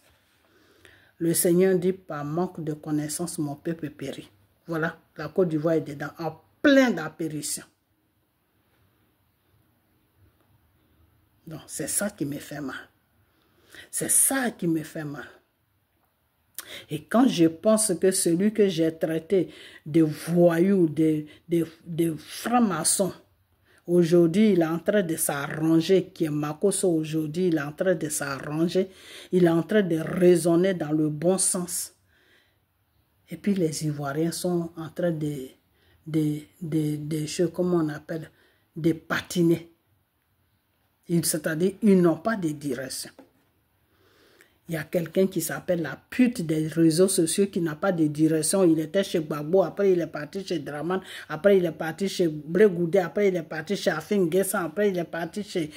Le Seigneur dit, par manque de connaissance, mon peuple périt. Voilà, la Côte d'Ivoire est dedans, en plein d'apparition. Donc, c'est ça qui me fait mal. C'est ça qui me fait mal. Et quand je pense que celui que j'ai traité de voyou, de franc-maçon, aujourd'hui il est en train de s'arranger, qui est Makosso aujourd'hui, il est en train de s'arranger, il est en train de raisonner dans le bon sens. Et puis les Ivoiriens sont en train de comment on appelle, de patiner. C'est-à-dire, ils n'ont pas de direction. Il y a quelqu'un qui s'appelle la pute des réseaux sociaux qui n'a pas de direction. Il était chez Gbagbo, après il est parti chez Draman, après il est parti chez Bregoudé, après il est parti chez Afin Guessan, après il est parti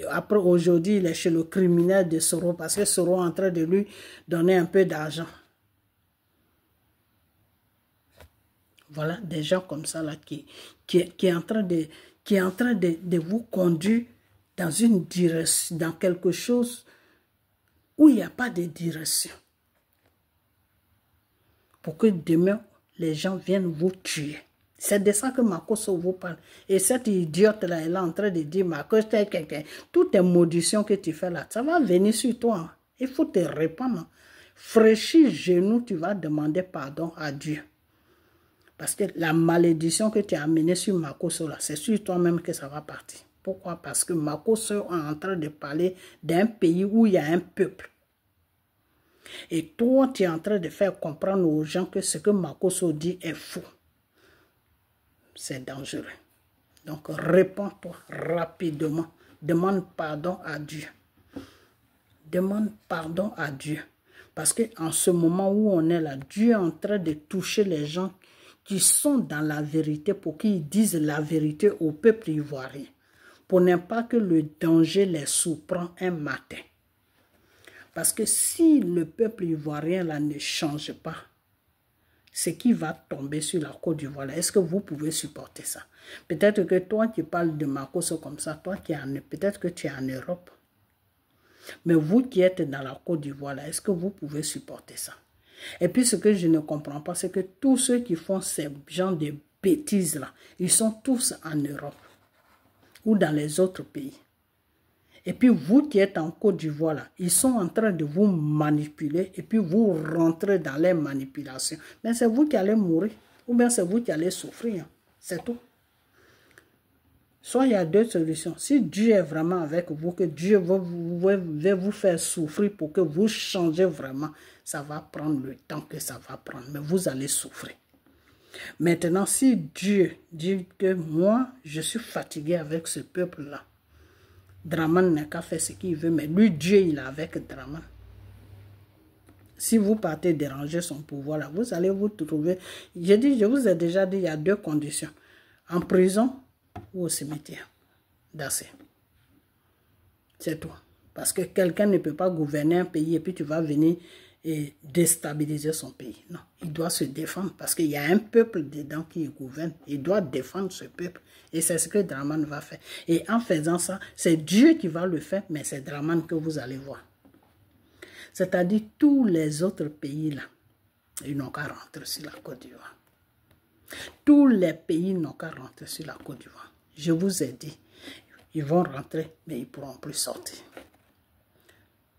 après aujourd'hui il est chez le criminel de Soro parce que Soro est en train de lui donner un peu d'argent. Voilà des gens comme ça là qui est en train de vous conduire dans une direction, dans quelque chose où il n'y a pas de direction. Pour que demain, les gens viennent vous tuer. C'est de ça que Makosso vous parle. Et cette idiote-là, elle est en train de dire, Makosso, toutes les maudictions que tu fais là, ça va venir sur toi. Il faut te répandre. Fraîchis genoux, tu vas demander pardon à Dieu. Parce que la malédiction que tu as amenée sur Makosso là, c'est sur toi-même que ça va partir. Pourquoi? Parce que Makosso est en train de parler d'un pays où il y a un peuple. Et toi, tu es en train de faire comprendre aux gens que ce que Makosso dit est faux. C'est dangereux. Donc, réponds-toi rapidement. Demande pardon à Dieu. Demande pardon à Dieu. Parce qu'en ce moment où on est là, Dieu est en train de toucher les gens qui sont dans la vérité pour qu'ils disent la vérité au peuple ivoirien. Pour ne pas que le danger les surprend un matin. Parce que si le peuple ivoirien là ne change pas, ce qui va tomber sur la Côte d'Ivoire, est-ce que vous pouvez supporter ça? Peut-être que toi qui parles de Makosso comme ça, toi qui peut-être que tu es en Europe. Mais vous qui êtes dans la Côte d'Ivoire, est-ce que vous pouvez supporter ça? Et puis ce que je ne comprends pas, c'est que tous ceux qui font ces genres de bêtises là, ils sont tous en Europe ou dans les autres pays. Et puis vous qui êtes en Côte d'Ivoire, là, ils sont en train de vous manipuler et puis vous rentrez dans les manipulations. Mais c'est vous qui allez mourir ou bien c'est vous qui allez souffrir. C'est tout. Soit il y a deux solutions. Si Dieu est vraiment avec vous, que Dieu veut vous faire souffrir pour que vous changez vraiment, ça va prendre le temps que ça va prendre. Mais vous allez souffrir. Maintenant, si Dieu dit que moi, je suis fatigué avec ce peuple-là, Draman n'a qu'à faire ce qu'il veut, mais lui, Dieu, il est avec Draman. Si vous partez déranger son pouvoir, là, vous allez vous trouver. Je vous ai déjà dit, il y a deux conditions. En prison ou au cimetière. C'est tout. Parce que quelqu'un ne peut pas gouverner un pays et puis tu vas venir et déstabiliser son pays. Non, il doit se défendre parce qu'il y a un peuple dedans qui gouverne. Il doit défendre ce peuple. Et c'est ce que Draman va faire. Et en faisant ça, c'est Dieu qui va le faire, mais c'est Draman que vous allez voir. C'est-à-dire tous les autres pays-là, ils n'ont qu'à rentrer sur la Côte d'Ivoire. Tous les pays n'ont qu'à rentrer sur la Côte d'Ivoire. Je vous ai dit, ils vont rentrer, mais ils ne pourront plus sortir.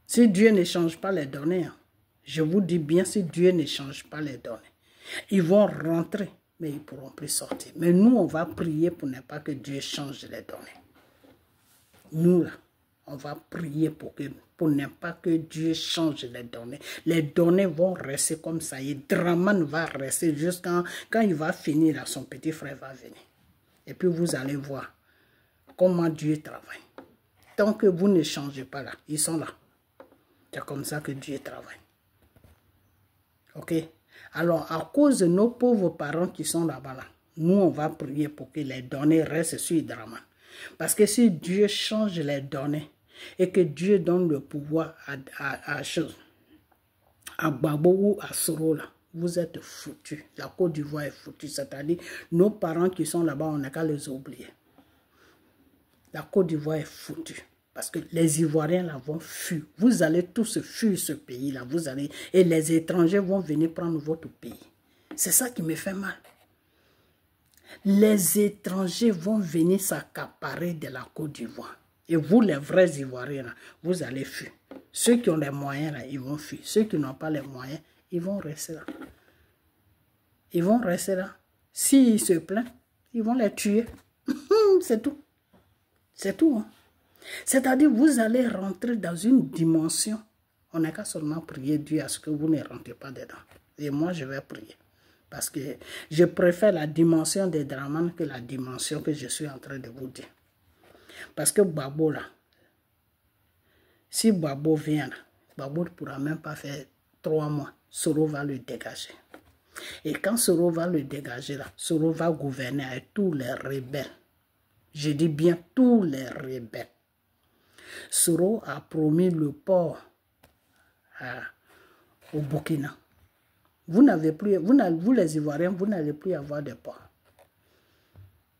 Si Dieu ne change pas les données, je vous dis bien, si Dieu ne change pas les données, ils vont rentrer, mais ils ne pourront plus sortir. Mais nous, on va prier pour ne pas que Dieu change les données. Nous, là, on va prier pour ne pas que Dieu change les données. Les données vont rester comme ça. Et Draman va rester jusqu'à quand il va finir, là, son petit frère va venir. Et puis vous allez voir comment Dieu travaille. Tant que vous ne changez pas là, ils sont là. C'est comme ça que Dieu travaille. Ok? Alors, à cause de nos pauvres parents qui sont là-bas, là, nous, on va prier pour que les données restent sur Draman. Parce que si Dieu change les données et que Dieu donne le pouvoir à Gbagbo ou à Soro, là, vous êtes foutus. La Côte d'Ivoire est foutue. C'est-à-dire, nos parents qui sont là-bas, on n'a qu'à les oublier. La Côte d'Ivoire est foutue. Parce que les Ivoiriens là vont fuir. Vous allez tous fuir ce pays-là. Et les étrangers vont venir prendre votre pays. C'est ça qui me fait mal. Les étrangers vont venir s'accaparer de la Côte d'Ivoire. Et vous, les vrais Ivoiriens, là, vous allez fuir. Ceux qui ont les moyens, là, ils vont fuir. Ceux qui n'ont pas les moyens, ils vont rester là. Ils vont rester là. S'ils se plaignent, ils vont les tuer. C'est tout. C'est tout. Hein? C'est-à-dire, vous allez rentrer dans une dimension. On n'a qu'à seulement prier Dieu à ce que vous ne rentrez pas dedans. Et moi, je vais prier. Parce que je préfère la dimension des Draman que la dimension que je suis en train de vous dire. Parce que Gbagbo là, si Gbagbo vient là, Gbagbo ne pourra même pas faire 3 mois. Soro va le dégager. Et quand Soro va le dégager, là, Soro va gouverner avec tous les rebelles. Je dis bien tous les rebelles. Soro a promis le port au Burkina. Vous n'avez plus, vous les Ivoiriens, vous n'allez plus avoir de port.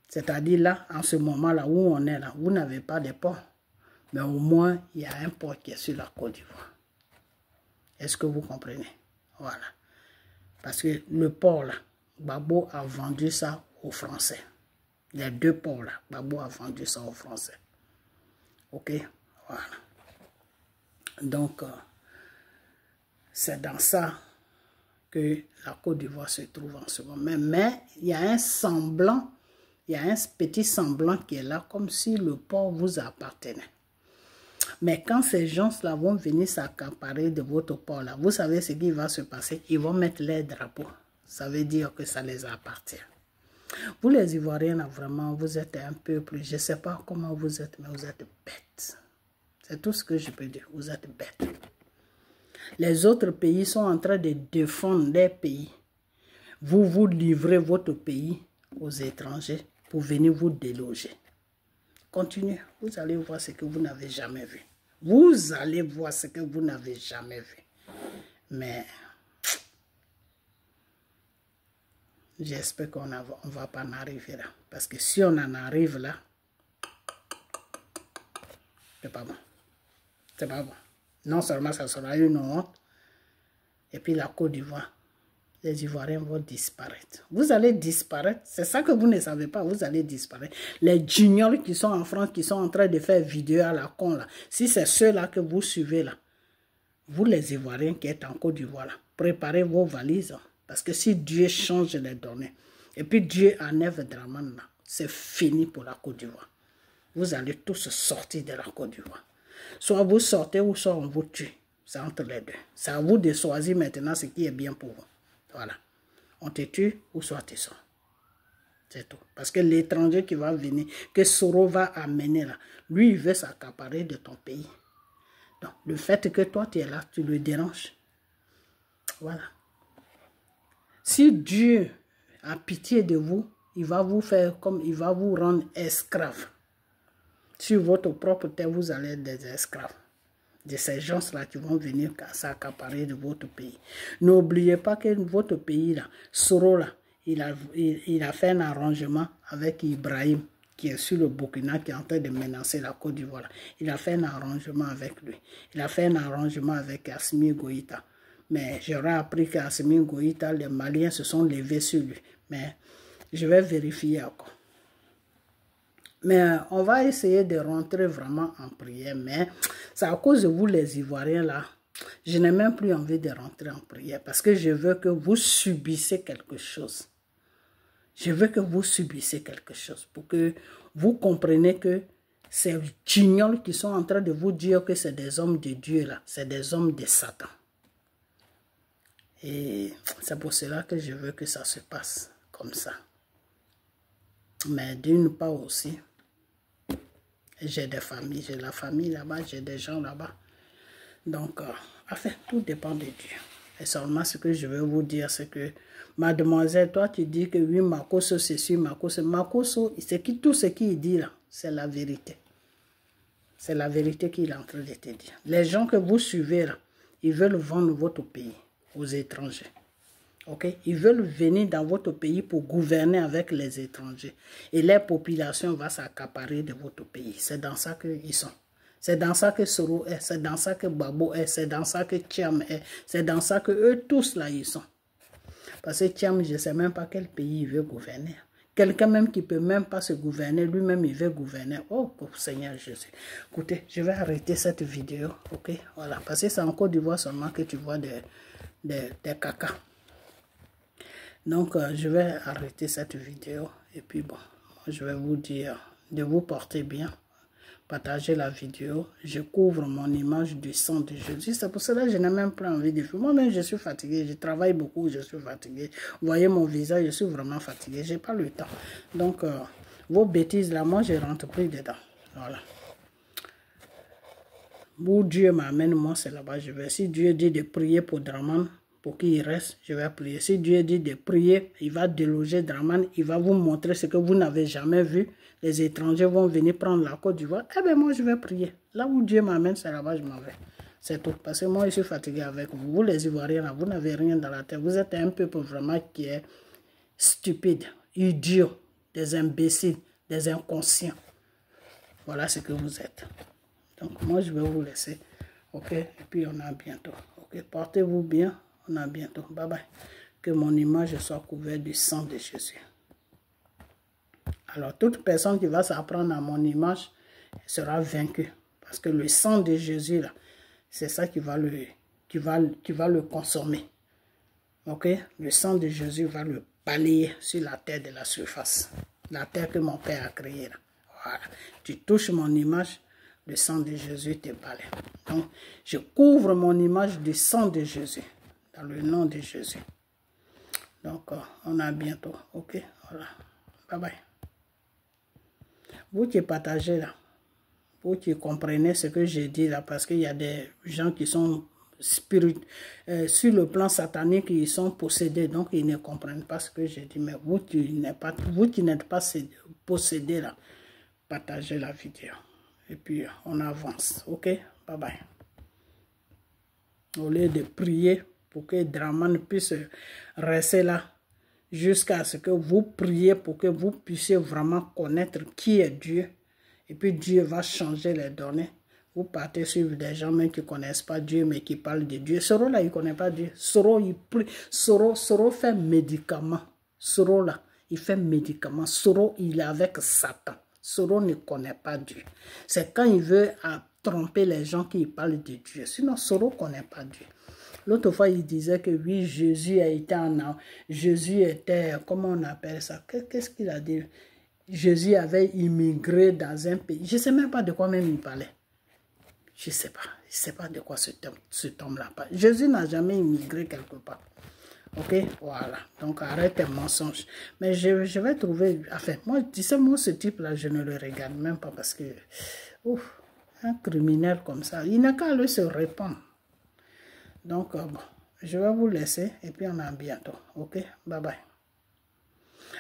C'est-à-dire là, en ce moment-là où on est là, vous n'avez pas de port. Mais au moins, il y a un port qui est sur la Côte d'Ivoire. Est-ce que vous comprenez? Voilà. Parce que le port là, Gbagbo a vendu ça aux Français. Les 2 ports là, Gbagbo a vendu ça aux Français. Ok? Voilà. Donc, c'est dans ça que la Côte d'Ivoire se trouve en ce moment. Mais il y a un semblant, il y a un petit semblant qui est là, comme si le port vous appartenait. Mais quand ces gens-là vont venir s'accaparer de votre port-là, vous savez ce qui va se passer? Ils vont mettre les drapeaux. Ça veut dire que ça les appartient. Vous les Ivoiriens, là, vraiment, vous êtes un peuple, je ne sais pas comment vous êtes, mais vous êtes bêtes. C'est tout ce que je peux dire, vous êtes bêtes. Les autres pays sont en train de défendre les pays. Vous, vous livrez votre pays aux étrangers pour venir vous déloger. Continuez, vous allez voir ce que vous n'avez jamais vu. Vous allez voir ce que vous n'avez jamais vu. Mais j'espère qu'on ne va pas en arriver là. Parce que si on en arrive là, c'est pas bon. C'est pas bon. Non seulement ça sera une honte, et puis la Côte d'Ivoire, les Ivoiriens vont disparaître. Vous allez disparaître. C'est ça que vous ne savez pas. Vous allez disparaître. Les juniors qui sont en France, qui sont en train de faire vidéo à la con là, si c'est ceux-là que vous suivez là, vous les Ivoiriens qui êtes en Côte d'Ivoire là, préparez vos valises. Hein, parce que si Dieu change les données, et puis Dieu enlève Dramane là, c'est fini pour la Côte d'Ivoire. Vous allez tous sortir de la Côte d'Ivoire. Soit vous sortez ou soit on vous tue. C'est entre les deux. C'est à vous de choisir maintenant ce qui est bien pour vous. Voilà. On te tue ou soit tu sors. C'est tout. Parce que l'étranger qui va venir, que Soro va amener là, lui, il veut s'accaparer de ton pays. Donc, le fait que toi, tu es là, tu le déranges. Voilà. Si Dieu a pitié de vous, il va vous faire comme, il va vous rendre esclave. Sur votre propre terre, vous allez être des esclaves. De ces gens-là qui vont venir s'accaparer de votre pays. N'oubliez pas que votre pays, là, Soro, là, il a fait un arrangement avec Ibrahim, qui est sur le Burkina, qui est en train de menacer la Côte d'Ivoire. Il a fait un arrangement avec lui. Il a fait un arrangement avec Assimi Goïta. Mais j'aurais appris qu'Assimi Goïta, les Maliens se sont levés sur lui. Mais je vais vérifier encore. Mais on va essayer de rentrer vraiment en prière. Mais c'est à cause de vous les Ivoiriens là. Je n'ai même plus envie de rentrer en prière. Parce que je veux que vous subissez quelque chose. Je veux que vous subissez quelque chose. Pour que vous compreniez que ces guignols qui sont en train de vous dire que c'est des hommes de Dieu là. C'est des hommes de Satan. Et c'est pour cela que je veux que ça se passe comme ça. Mais d'une part aussi, j'ai des familles, j'ai la famille là-bas, j'ai des gens là-bas. Donc, enfin, tout dépend de Dieu. Et seulement ce que je veux vous dire, c'est que, mademoiselle, toi tu dis que oui, Makosso c'est sûr, Makosso, tout ce qu'il dit là, c'est la vérité. C'est la vérité qu'il est en train de te dire. Les gens que vous suivez là, ils veulent vendre votre pays aux étrangers. Okay? Ils veulent venir dans votre pays pour gouverner avec les étrangers. Et les populations vont s'accaparer de votre pays. C'est dans ça qu'ils sont. C'est dans ça que Soro est. C'est dans ça que Gbagbo est. C'est dans ça que Thiam est. C'est dans ça que eux tous là ils sont. Parce que Thiam, je ne sais même pas quel pays il veut gouverner. Quelqu'un même qui ne peut même pas se gouverner, lui-même il veut gouverner. Oh Seigneur Jésus. Écoutez, je vais arrêter cette vidéo. Ok, voilà. Parce que c'est en Côte d'Ivoire seulement que tu vois des caca. Donc, je vais arrêter cette vidéo. Et puis, bon, je vais vous dire de vous porter bien. Partagez la vidéo. Je couvre mon image du sang de Jésus. C'est pour cela que je n'ai même pas envie de faire. Moi-même, je suis fatigué. Je travaille beaucoup. Je suis fatigué. Vous voyez mon visage, je suis vraiment fatigué. Je n'ai pas le temps. Donc, vos bêtises, là, moi, je ne rentre plus dedans. Voilà. Où Dieu m'amène, moi, c'est là-bas je vais. Si Dieu dit de prier pour Draman, pour qu'il reste, je vais prier. Si Dieu dit de prier, il va déloger Draman, il va vous montrer ce que vous n'avez jamais vu. Les étrangers vont venir prendre la Côte d'Ivoire. Eh bien, moi, je vais prier. Là où Dieu m'amène, c'est là-bas je m'en vais. C'est tout. Parce que moi, je suis fatigué avec vous. Vous, les Ivoiriens, là, vous n'avez rien dans la tête. Vous êtes un peuple vraiment qui est stupide, idiot, des imbéciles, des inconscients. Voilà ce que vous êtes. Donc, moi, je vais vous laisser. OK? Et puis, on a bientôt. OK? Portez-vous bien. On a bientôt. Bye bye. Que mon image soit couverte du sang de Jésus. Alors, toute personne qui va s'apprendre à mon image sera vaincue. Parce que le sang de Jésus, là, c'est ça qui va le consommer. OK? Le sang de Jésus va le balayer sur la terre de la surface. La terre que mon Père a créée, là. Voilà. Tu touches mon image, le sang de Jésus te balaye. Donc, je couvre mon image du sang de Jésus. Dans le nom de Jésus. Donc, on a bientôt. OK? Voilà. Bye bye. Vous qui partagez là, vous qui comprenez ce que j'ai dit là, parce qu'il y a des gens qui sont sur le plan satanique, ils sont possédés, donc ils ne comprennent pas ce que j'ai dit. Mais vous qui n'êtes pas possédés là, partagez la vidéo. Et puis, on avance. OK? Bye bye. Au lieu de prier pour que Draman puisse rester là, jusqu'à ce que vous priez pour que vous puissiez vraiment connaître qui est Dieu. Et puis Dieu va changer les données. Vous partez suivre des gens même qui ne connaissent pas Dieu, mais qui parlent de Dieu. Soro là, il ne connaît pas Dieu. Soro, il prie. Soro fait médicament. Soro là, il fait médicament. Soro, il est avec Satan. Soro ne connaît pas Dieu. C'est quand il veut tromper les gens qui parlent de Dieu. Sinon, Soro ne connaît pas Dieu. L'autre fois, il disait que oui, Jésus était, comment on appelle ça? Qu'est-ce qu'il a dit? Jésus avait immigré dans un pays. Je ne sais même pas de quoi même il parlait. Je ne sais pas. Je ne sais pas de quoi cet homme-là parle. Jésus n'a jamais immigré quelque part. OK? Voilà. Donc, arrête tes mensonges. Mais je vais trouver... Enfin, moi, tu sais, moi, ce type-là, je ne le regarde même pas parce que... Ouf, un criminel comme ça, il n'a qu'à aller se répandre. Donc, bon, je vais vous laisser et puis on a bientôt. OK? Bye bye.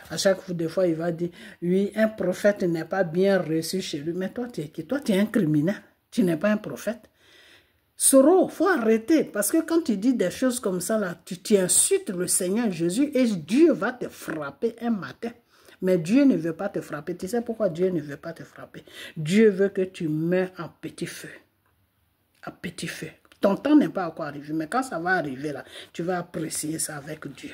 À chaque fois, des fois, il va dire, oui, un prophète n'est pas bien reçu chez lui. Mais toi, tu es qui? Toi, tu es un criminel. Tu n'es pas un prophète. Soro, il faut arrêter. Parce que quand tu dis des choses comme ça, là, tu insultes le Seigneur Jésus et Dieu va te frapper un matin. Mais Dieu ne veut pas te frapper. Tu sais pourquoi Dieu ne veut pas te frapper? Dieu veut que tu meurs en petit feu. À petit feu. Ton temps n'est pas encore arrivé, mais quand ça va arriver là, tu vas apprécier ça avec Dieu.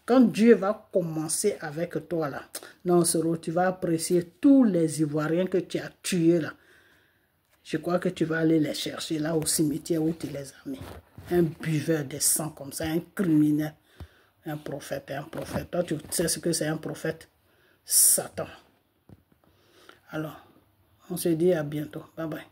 Quand Dieu va commencer avec toi là, non, Soro, tu vas apprécier tous les Ivoiriens que tu as tués là. Je crois que tu vas aller les chercher là au cimetière où tu les as mis. Un buveur de sang comme ça, un criminel, un prophète, un prophète. Toi, tu sais ce que c'est un prophète? Satan. Alors, on se dit à bientôt. Bye bye.